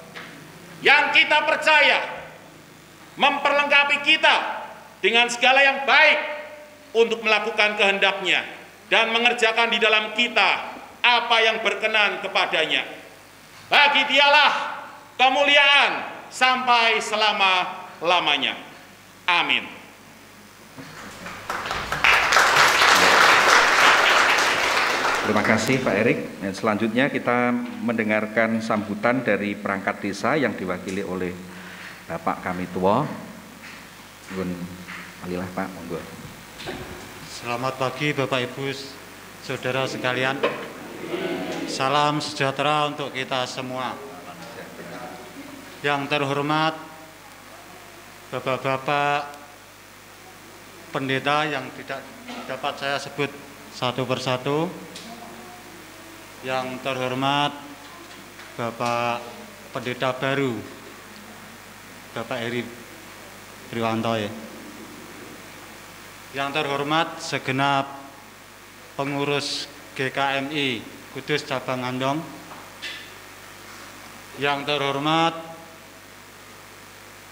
yang kita percaya memperlengkapi kita dengan segala yang baik untuk melakukan kehendak-Nya dan mengerjakan di dalam kita apa yang berkenan kepadanya. Bagi Dialah kemuliaan sampai selama-lamanya. Amin. Terima kasih Pak Erik. Dan selanjutnya kita mendengarkan sambutan dari perangkat desa yang diwakili oleh Bapak Kami Tua. Alilah Pak, monggo. Selamat pagi Bapak Ibu, Saudara sekalian. Salam sejahtera untuk kita semua. Yang terhormat Bapak-bapak pendeta yang tidak dapat saya sebut satu persatu. Yang terhormat Bapak Pendeta baru, Bapak Heri Priwanto ya. Yang terhormat segenap pengurus GKMI Kudus Cabang Ngandong. Yang terhormat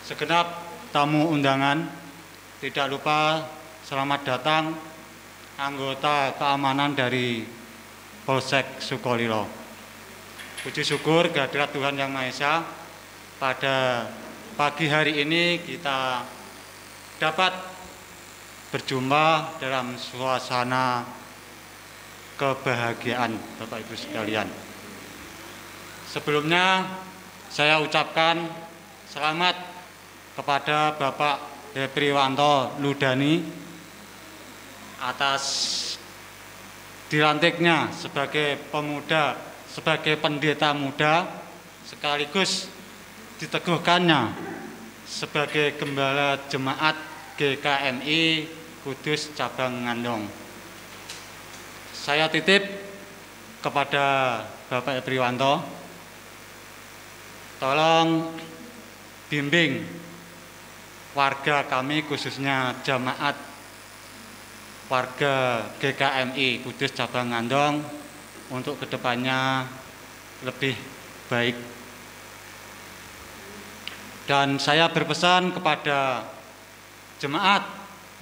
segenap tamu undangan, tidak lupa selamat datang anggota keamanan dari Polsek Sukolilo. Puji syukur kehadirat Tuhan Yang Maha Esa, pada pagi hari ini kita dapat berjumpa dalam suasana kebahagiaan Bapak Ibu sekalian. Sebelumnya saya ucapkan selamat kepada Bapak Hepriwanto Ludani atas dilantiknya sebagai pemuda, sebagai pendeta muda, sekaligus diteguhkannya sebagai gembala jemaat GKMI Kudus Cabang Ngandong. Saya titip kepada Bapak Hepriwanto, tolong bimbing warga kami, khususnya jemaat warga GKMI Kudus Cabang Ngandong untuk kedepannya lebih baik. Dan saya berpesan kepada jemaat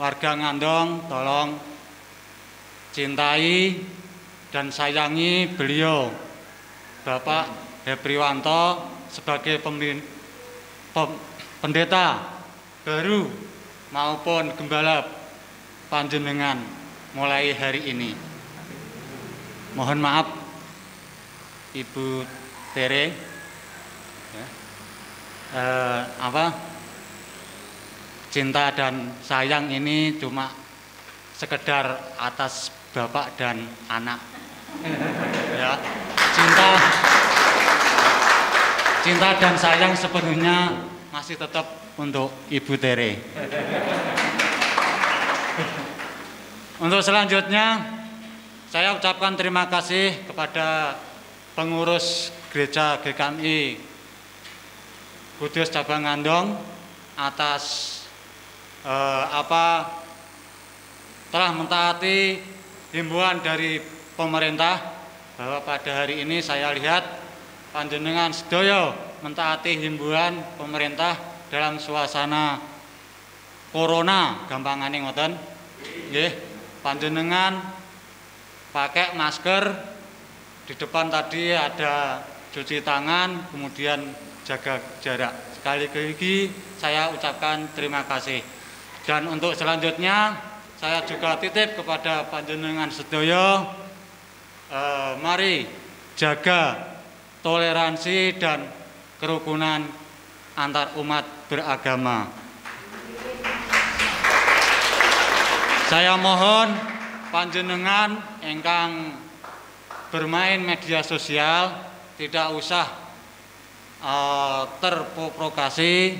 warga Ngandong, tolong cintai dan sayangi beliau Bapak Hepriwanto sebagai pendeta baru maupun gembala panjenengan mulai hari ini. Mohon maaf Ibu Tere, cinta dan sayang ini cuma sekedar atas bapak dan anak. Ya, cinta dan sayang sepenuhnya masih tetap untuk Ibu Tere. Untuk selanjutnya, saya ucapkan terima kasih kepada pengurus gereja GKMI Kudus Cabang Ngandong atas telah mentaati himbauan dari pemerintah, bahwa pada hari ini saya lihat panjenengan sedaya mentaati himbauan pemerintah dalam suasana corona, gampangane ngoten nggih. Panjenengan pakai masker, di depan tadi ada cuci tangan, kemudian jaga jarak. Sekali lagi saya ucapkan terima kasih. Dan untuk selanjutnya saya juga titip kepada panjenengan sedaya, mari jaga toleransi dan kerukunan antar umat beragama. Saya mohon panjenengan ingkang bermain media sosial tidak usah terprovokasi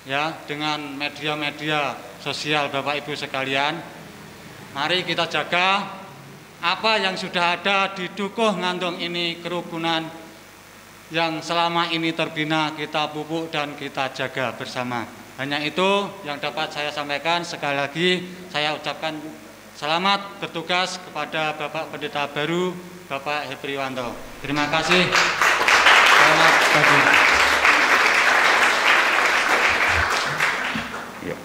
ya dengan media-media sosial Bapak Ibu sekalian. Mari kita jaga apa yang sudah ada di Dukuh Ngandong ini, kerukunan yang selama ini terbina, kita pupuk dan kita jaga bersama. Hanya itu yang dapat saya sampaikan. Sekali lagi saya ucapkan selamat bertugas kepada Bapak Pendeta baru, Bapak Hepriwanto. Terima kasih. Selamat pagi. Ya.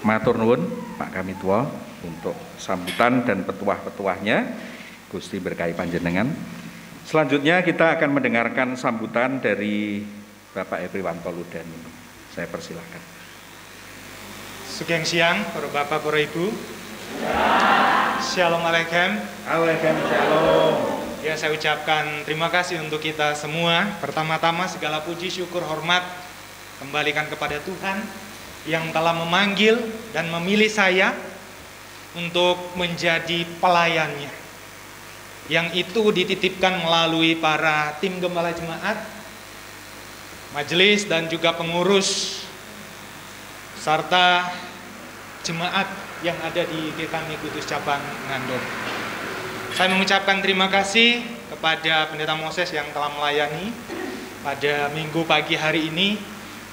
Matur nuwun Pak Kamitua untuk sambutan dan petuah-petuahnya. Gusti berkahi panjenengan. Selanjutnya kita akan mendengarkan sambutan dari Bapak Hepriwanto Ludani. Saya persilahkan. Sugeng siang, para bapak, para ibu. Shalom alaikum. Waalaikumsalam. Ya, saya ucapkan terima kasih untuk kita semua. Pertama-tama segala puji, syukur, hormat kembalikan kepada Tuhan yang telah memanggil dan memilih saya untuk menjadi pelayannya. Yang itu dititipkan melalui para tim gembala jemaat, majelis dan juga pengurus serta jemaat yang ada di GKMI Kudus Cabang Ngandong. Saya mengucapkan terima kasih kepada Pendeta Moses yang telah melayani pada minggu pagi hari ini.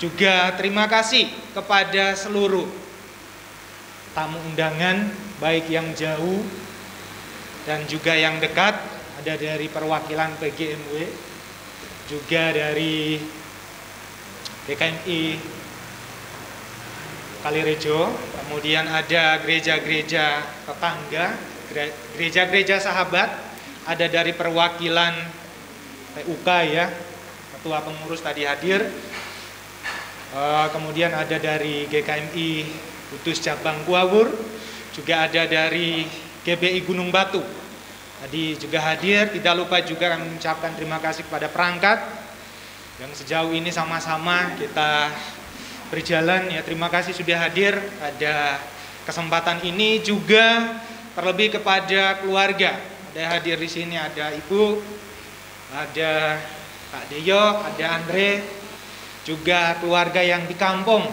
Juga terima kasih kepada seluruh tamu undangan, baik yang jauh dan juga yang dekat. Ada dari perwakilan PGMW, juga dari GKMI Kalirejo, kemudian ada gereja-gereja tetangga, gereja-gereja sahabat, ada dari perwakilan PUK ya, ketua pengurus tadi hadir, kemudian ada dari GKMI Kudus Cabang Kuawur, juga ada dari GBI Gunung Batu. Tadi juga hadir, tidak lupa juga kami mengucapkan terima kasih kepada perangkat yang sejauh ini sama-sama kita berjalan ya. Terima kasih sudah hadir pada kesempatan ini, juga terlebih kepada keluarga. Ada hadir di sini, ada Ibu, ada Kak Deyo, ada Andre, juga keluarga yang di kampung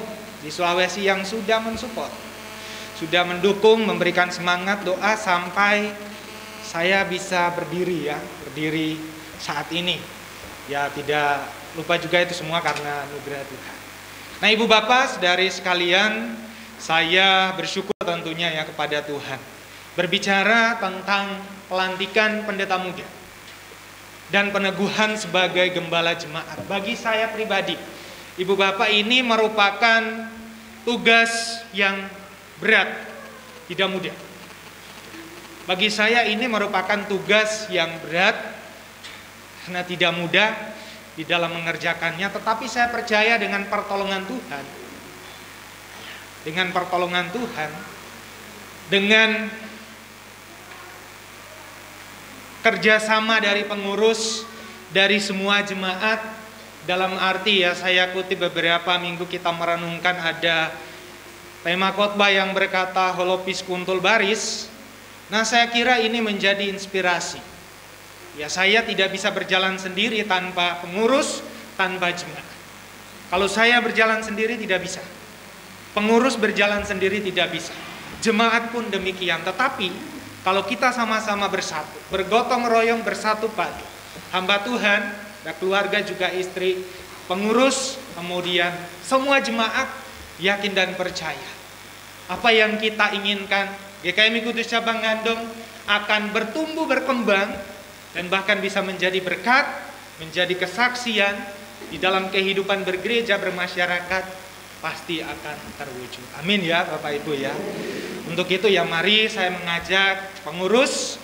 di Sulawesi yang sudah mensupport, sudah mendukung, memberikan semangat doa sampai saya bisa berdiri saat ini. Ya, tidak lupa juga itu semua karena anugerah Tuhan. Nah, Ibu Bapak, saudari sekalian, saya bersyukur tentunya ya kepada Tuhan. Berbicara tentang pelantikan pendeta muda dan peneguhan sebagai gembala jemaat. Bagi saya pribadi, Ibu Bapak, ini merupakan tugas yang berat, tidak mudah. Bagi saya ini merupakan tugas yang berat karena tidak mudah di dalam mengerjakannya, tetapi saya percaya dengan pertolongan Tuhan. Dengan pertolongan Tuhan, dengan kerjasama dari pengurus, dari semua jemaat, dalam arti ya, saya kutip beberapa minggu kita merenungkan ada tema khotbah yang berkata holopis kuntul baris. Nah, saya kira ini menjadi inspirasi. Ya, saya tidak bisa berjalan sendiri tanpa pengurus, tanpa jemaat. Kalau saya berjalan sendiri tidak bisa. Pengurus berjalan sendiri tidak bisa. Jemaat pun demikian. Tetapi kalau kita sama-sama bersatu, bergotong royong, bersatu padu, hamba Tuhan, dan keluarga juga istri, pengurus, kemudian semua jemaat yakin dan percaya apa yang kita inginkan, GKMI Kudus Cabang Ngandung akan bertumbuh, berkembang, dan bahkan bisa menjadi berkat, menjadi kesaksian di dalam kehidupan bergereja, bermasyarakat, pasti akan terwujud. Amin ya Bapak Ibu ya. Untuk itu ya, mari saya mengajak pengurus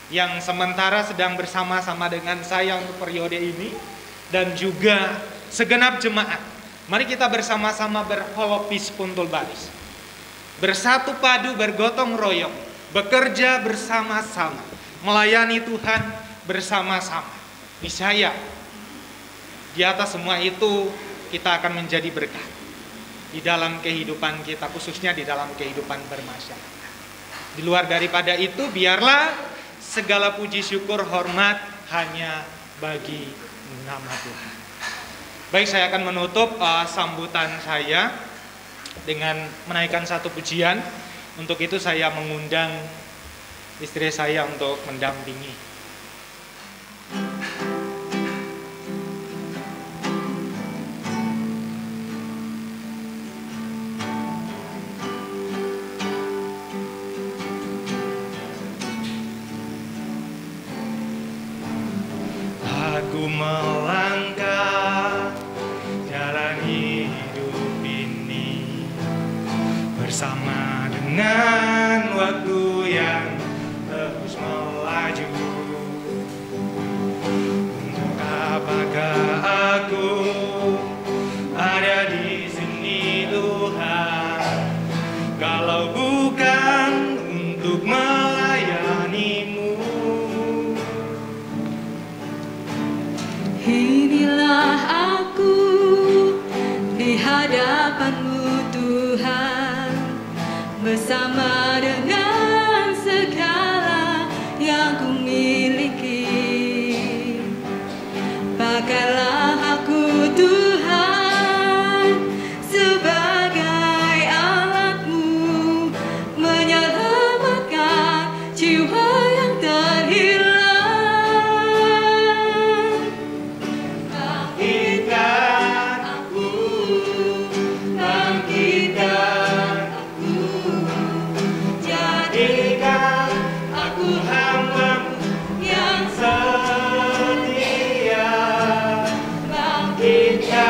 yang sementara sedang bersama-sama dengan saya untuk periode ini, dan juga segenap jemaat. Mari kita bersama-sama berholopis puntul baris, bersatu padu, bergotong royong, bekerja bersama-sama, melayani Tuhan bersama-sama. Niscaya di atas semua itu kita akan menjadi berkat di dalam kehidupan kita, khususnya di dalam kehidupan bermasyarakat. Di luar daripada itu, biarlah segala puji syukur hormat hanya bagi nama Tuhan. Baik, saya akan menutup sambutan saya dengan menaikkan satu pujian. Untuk itu saya mengundang istri saya untuk mendampingi. Aku melangkah jalan hidup ini bersama dengan waktu yang terus melaju. Untuk apakah aku ada di sini Tuhan, kalau bukan untuk melayani-Mu? Inilah aku di hadapan-Mu Tuhan, bersama dengan segala yang ku miliki. Pakailah aku Tuhan sebagai alat-Mu, menyelamatkan jiwa yang terhilang. Kita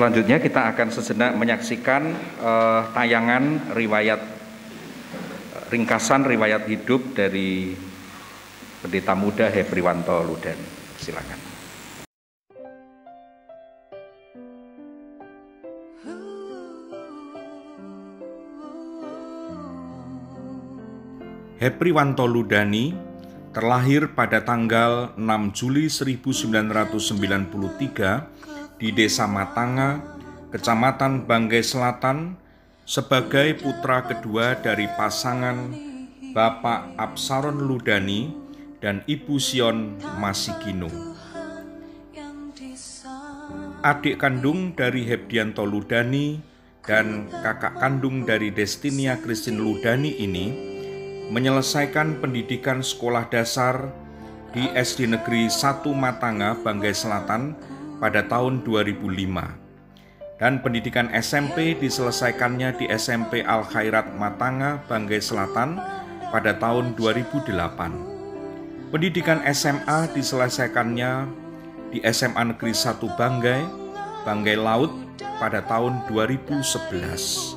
Selanjutnya kita akan sejenak menyaksikan tayangan ringkasan riwayat hidup dari Pendeta Muda Hepriwanto Ludani. Silakan. Hepriwanto Ludani terlahir pada tanggal 6 Juli 1993 di Desa Matanga, Kecamatan Banggai Selatan, sebagai putra kedua dari pasangan Bapak Absaron Ludani dan Ibu Sion Masigino. Adik kandung dari Hepdianto Ludani dan kakak kandung dari Destinia Christine Ludani ini menyelesaikan pendidikan sekolah dasar di SD Negeri 1 Matanga, Banggai Selatan pada tahun 2005, dan pendidikan SMP diselesaikannya di SMP Al Khairat Matanga, Banggai Selatan pada tahun 2008. Pendidikan SMA diselesaikannya di SMA Negeri 1 Banggai, Banggai Laut pada tahun 2011.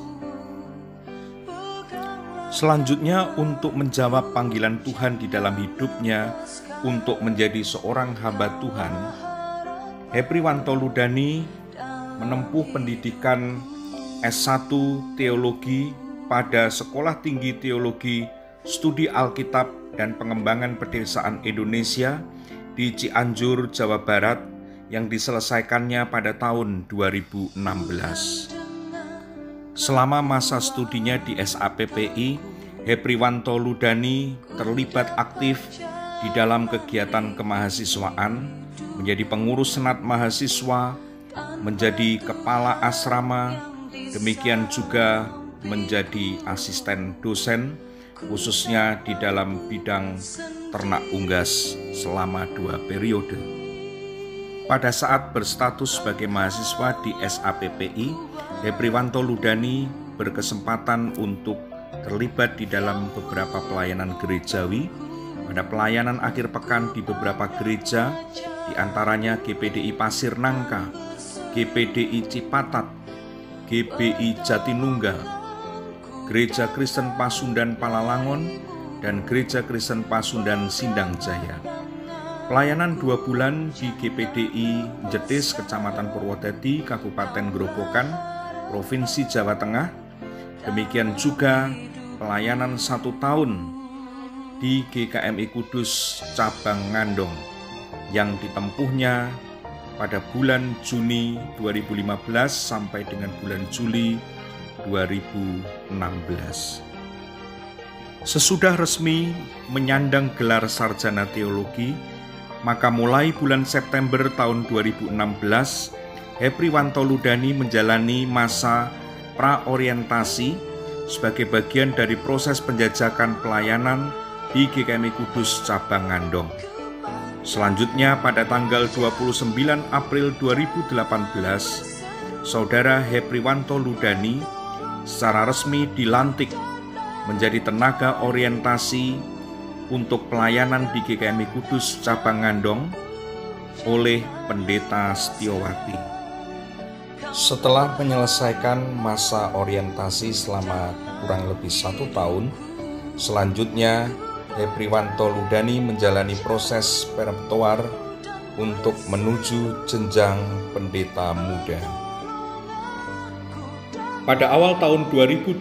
Selanjutnya, untuk menjawab panggilan Tuhan di dalam hidupnya untuk menjadi seorang hamba Tuhan, Hepriwanto Ludani menempuh pendidikan S1 Teologi pada Sekolah Tinggi Teologi Studi Alkitab dan Pengembangan Pedesaan Indonesia di Cianjur, Jawa Barat yang diselesaikannya pada tahun 2016. Selama masa studinya di SAPPI, Hepriwanto Ludani terlibat aktif di dalam kegiatan kemahasiswaan, menjadi pengurus senat mahasiswa, menjadi kepala asrama, demikian juga menjadi asisten dosen, khususnya di dalam bidang ternak unggas selama 2 periode. Pada saat berstatus sebagai mahasiswa di SAPPI, Hepriwanto Ludani berkesempatan untuk terlibat di dalam beberapa pelayanan gerejawi, pada pelayanan akhir pekan di beberapa gereja, di antaranya GPDI Pasir Nangka, GPDI Cipatat, GBI Jatinunggal, Gereja Kristen Pasundan Palalangon, dan Gereja Kristen Pasundan Sindang Jaya. Pelayanan 2 bulan di GPDI Jetis, Kecamatan Purwodadi, Kabupaten Grobogan, Provinsi Jawa Tengah. Demikian juga pelayanan 1 tahun di GKMI Kudus Cabang Ngandong yang ditempuhnya pada bulan Juni 2015 sampai dengan bulan Juli 2016. Sesudah resmi menyandang gelar sarjana teologi, maka mulai bulan September tahun 2016, Hepriwanto Ludani menjalani masa praorientasi sebagai bagian dari proses penjajakan pelayanan di GKMI Kudus Cabang Ngandong. Selanjutnya pada tanggal 29 April 2018, Saudara Hepriwanto Ludani secara resmi dilantik menjadi tenaga orientasi untuk pelayanan di GKMI Kudus Cabang Ngandong oleh Pendeta Setiawati. Setelah menyelesaikan masa orientasi selama kurang lebih 1 tahun, selanjutnya Hepriwanto Ludani menjalani proses peremtuar untuk menuju jenjang pendeta muda. Pada awal tahun 2020,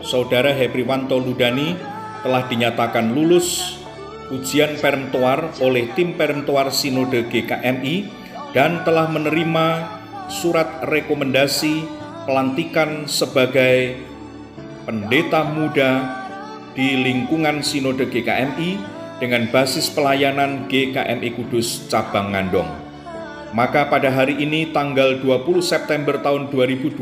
Saudara Hepriwanto Ludani telah dinyatakan lulus ujian peremtuar oleh tim peremtuar Sinode GKMI dan telah menerima surat rekomendasi pelantikan sebagai pendeta muda di lingkungan Sinode GKMI dengan basis pelayanan GKMI Kudus Cabang Ngandong. Maka pada hari ini tanggal 20 September tahun 2020,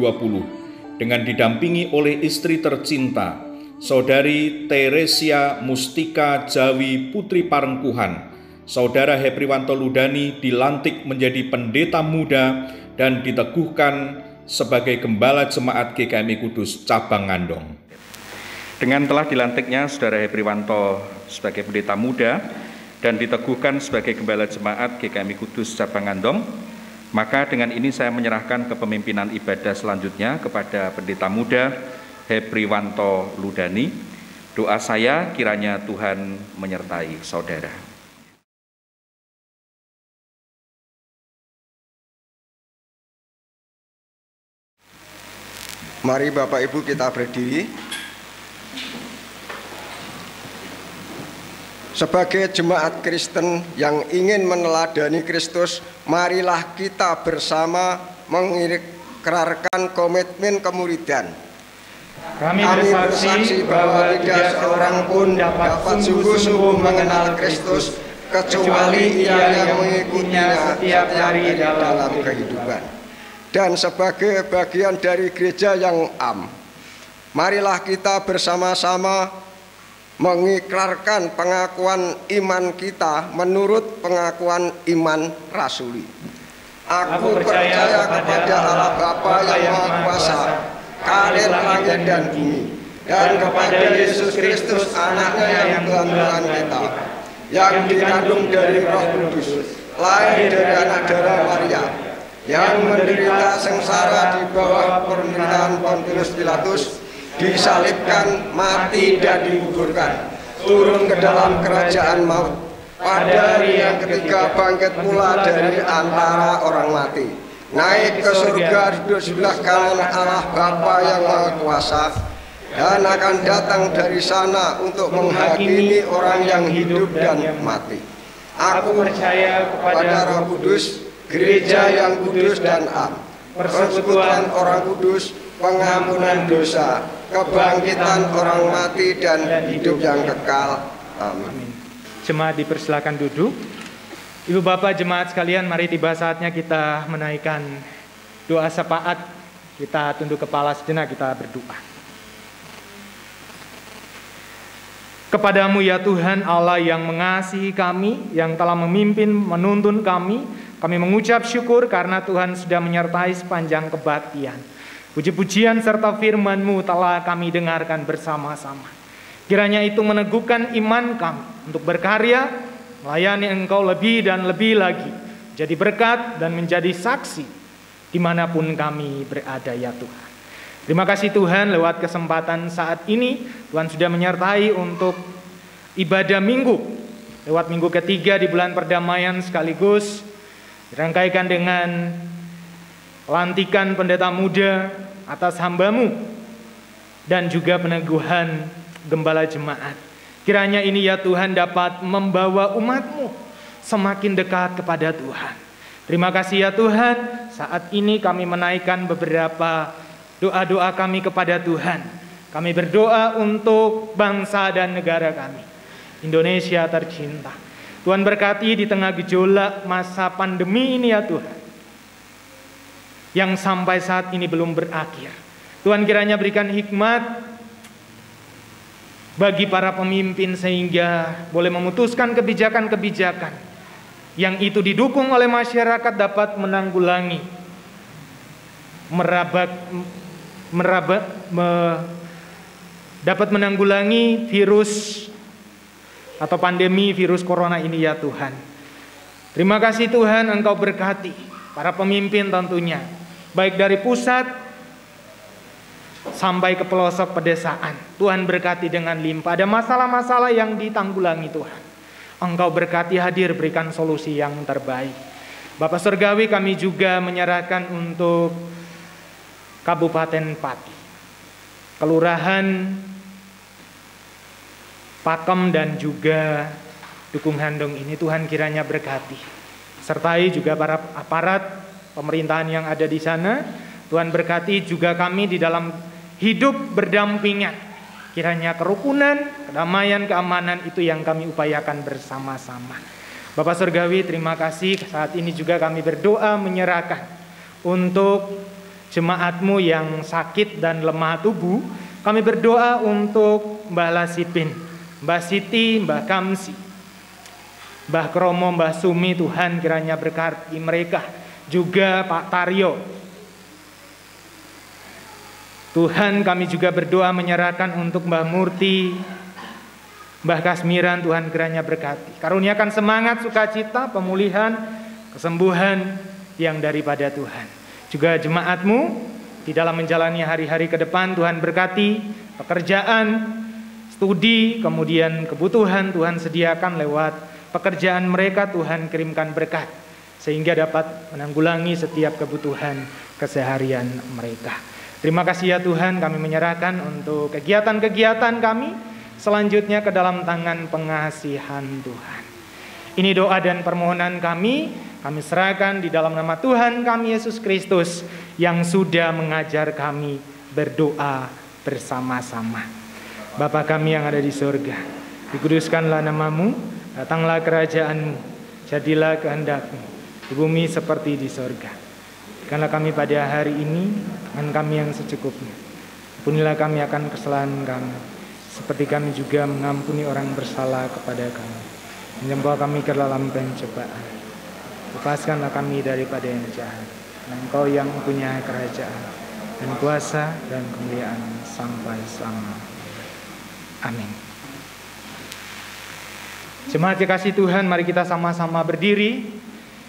dengan didampingi oleh istri tercinta, Saudari Teresia Mustika Jawi Putri Parengkuhan, Saudara Hepriwanto Ludani dilantik menjadi pendeta muda dan diteguhkan sebagai gembala jemaat GKMI Kudus Cabang Ngandong. Dengan telah dilantiknya Saudara Hepriwanto sebagai pendeta muda dan diteguhkan sebagai gembala jemaat GKMI Kudus Cabang Ngandong, Maka dengan ini saya menyerahkan kepemimpinan ibadah selanjutnya kepada Pendeta Muda Hepriwanto Ludani. Doa saya kiranya Tuhan menyertai saudara. Mari Bapak Ibu kita berdiri. Sebagai jemaat Kristen yang ingin meneladani Kristus, marilah kita bersama mengikrarkan komitmen kemuridan. Kami bersaksi bahwa tidak seorang pun dapat sungguh-sungguh mengenal Kristus kecuali ia yang mengikutinya setiap hari dalam kehidupan. Dan sebagai bagian dari gereja yang am, marilah kita bersama-sama mengikrarkan pengakuan iman kita menurut pengakuan iman rasuli. Aku percaya kepada Allah Bapa yang Maha Kuasa, Kadir langit dan bumi, dan kepada Yesus Kristus anaknya yang Tuhan kita, yang dikandung dari Roh Kudus, lahir dari anak darah Maria, yang menderita sengsara di bawah pemerintahan Pontius Pilatus, disalibkan, mati dan dikuburkan, turun ke dalam kerajaan maut, pada hari yang ketiga bangkit pula dari antara orang mati, naik ke surga duduk sebelah kanan Allah Bapa yang Maha Kuasa, dan akan datang dari sana untuk menghakimi orang yang hidup dan mati. Aku percaya kepada Roh Kudus, gereja yang kudus dan am, persekutuan orang kudus, pengampunan dosa, kebangkitan orang mati dan hidup yang kekal. Amin. Jemaat dipersilakan duduk. Ibu Bapak jemaat sekalian, mari tiba saatnya kita menaikkan doa syafaat. Kita tunduk kepala sejenak, kita berdoa. Kepadamu ya Tuhan Allah yang mengasihi kami, yang telah memimpin menuntun kami mengucap syukur karena Tuhan sudah menyertai sepanjang kebaktian. Puji-pujian serta firman-Mu telah kami dengarkan bersama-sama. Kiranya itu meneguhkan iman kami untuk berkarya, melayani Engkau lebih dan lebih lagi, jadi berkat dan menjadi saksi dimanapun kami berada ya Tuhan. Terima kasih Tuhan, lewat kesempatan saat ini Tuhan sudah menyertai untuk ibadah minggu, lewat minggu ketiga di bulan perdamaian, sekaligus dirangkaikan dengan pelantikan pendeta muda atas hamba-Mu dan juga peneguhan gembala jemaat. Kiranya ini ya Tuhan dapat membawa umat-Mu semakin dekat kepada Tuhan. Terima kasih ya Tuhan, saat ini kami menaikkan beberapa doa-doa kami kepada Tuhan. Kami berdoa untuk bangsa dan negara kami, Indonesia tercinta. Tuhan berkati di tengah gejolak masa pandemi ini ya Tuhan, yang sampai saat ini belum berakhir. Tuhan kiranya berikan hikmat bagi para pemimpin sehingga boleh memutuskan kebijakan-kebijakan yang itu didukung oleh masyarakat dapat menanggulangi, dapat menanggulangi virus atau pandemi virus corona ini ya Tuhan. Terima kasih Tuhan, Engkau berkati para pemimpin tentunya, baik dari pusat sampai ke pelosok pedesaan. Tuhan berkati dengan limpah. Ada masalah-masalah yang ditanggulangi Tuhan, Engkau berkati, hadir, berikan solusi yang terbaik. Bapak Surgawi, kami juga menyerahkan untuk Kabupaten Pati, Kelurahan Pakem dan juga Dukung Handong ini. Tuhan kiranya berkati, sertai juga para aparat pemerintahan yang ada di sana. Tuhan berkati juga kami di dalam hidup berdampingan. Kiranya kerukunan, kedamaian, keamanan itu yang kami upayakan bersama-sama. Bapak Surgawi, terima kasih. Saat ini juga kami berdoa menyerahkan untuk jemaat-Mu yang sakit dan lemah tubuh. Kami berdoa untuk Mbah Lasipin, Mbah Siti, Mbah Kamsi, Mbah Kromo, Mbah Sumi. Tuhan kiranya berkati mereka. Juga Pak Taryo. Tuhan, kami juga berdoa menyerahkan untuk Mbah Murti, Mbah Kasmiran. Tuhan kiranya berkati. Karuniakan semangat, sukacita, pemulihan, kesembuhan yang daripada Tuhan. Juga jemaat-Mu di dalam menjalani hari-hari ke depan, Tuhan berkati pekerjaan, studi, kemudian kebutuhan Tuhan sediakan lewat pekerjaan mereka. Tuhan kirimkan berkat sehingga dapat menanggulangi setiap kebutuhan keseharian mereka. Terima kasih ya Tuhan, kami menyerahkan untuk kegiatan-kegiatan kami selanjutnya ke dalam tangan pengasihan Tuhan. Ini doa dan permohonan kami serahkan di dalam nama Tuhan kami Yesus Kristus yang sudah mengajar kami berdoa bersama-sama. Bapa kami yang ada di surga, dikuduskanlah nama-Mu, datanglah kerajaan-Mu, jadilah kehendak-Mu di bumi seperti di surga. Berikanlah kami pada hari ini makan kami yang secukupnya. Ampunilah kami akan kesalahan kami, seperti kami juga mengampuni orang bersalah kepada kami. Jangan bawa kami ke dalam pencobaan, lepaskanlah kami daripada yang jahat. Engkau yang mempunyai kerajaan dan kuasa dan kemuliaan sampai selama. Amin. Jemaat kekasih Tuhan, mari kita sama-sama berdiri.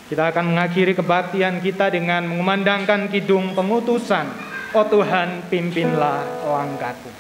Kita akan mengakhiri kebaktian kita dengan mengumandangkan kidung pengutusan. Oh Tuhan, pimpinlah langkahku.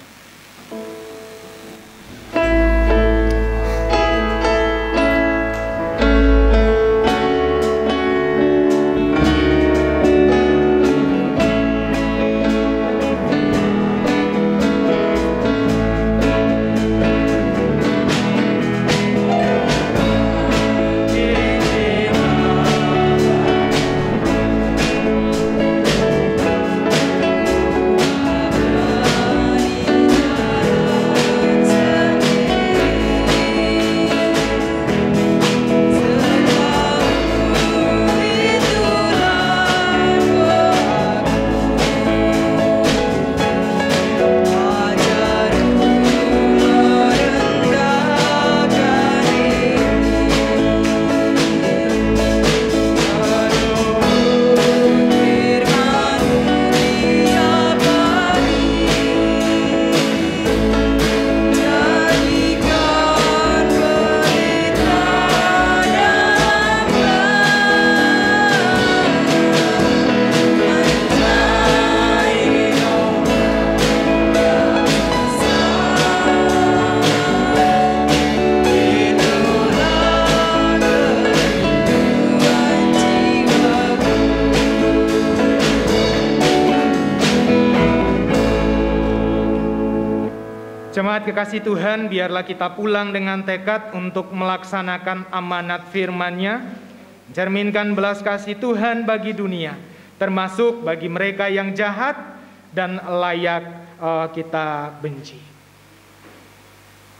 Jemaat kekasih Tuhan, biarlah kita pulang dengan tekad untuk melaksanakan amanat firman-Nya, mencerminkan belas kasih Tuhan bagi dunia, termasuk bagi mereka yang jahat dan layak kita benci.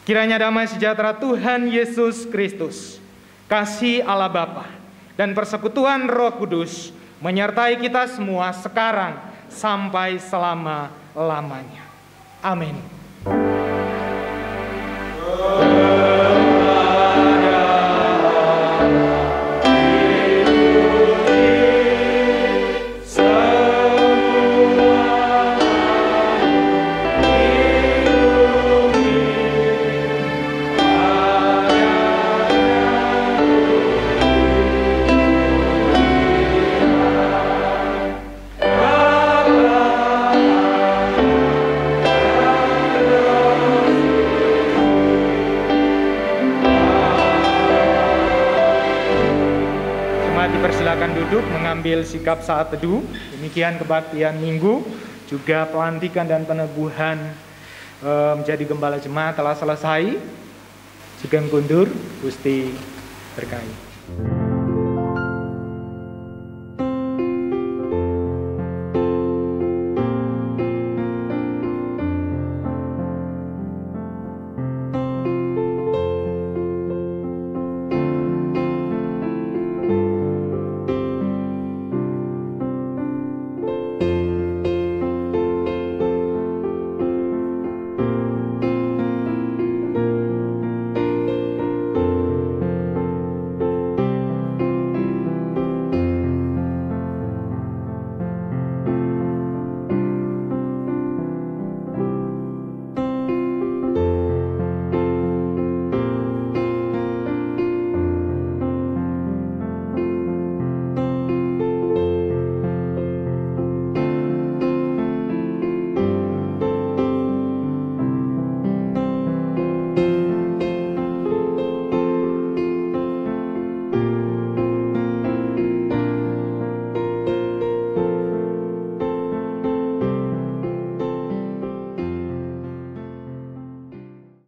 Kiranya damai sejahtera Tuhan Yesus Kristus, kasih Allah Bapa, dan persekutuan Roh Kudus menyertai kita semua sekarang sampai selama-lamanya. Amin. Dipersilakan duduk mengambil sikap saat teduh. Demikian kebaktian minggu, juga pelantikan dan peneguhan menjadi gembala jemaat telah selesai. Sugeng kundur, Gusti berkahi.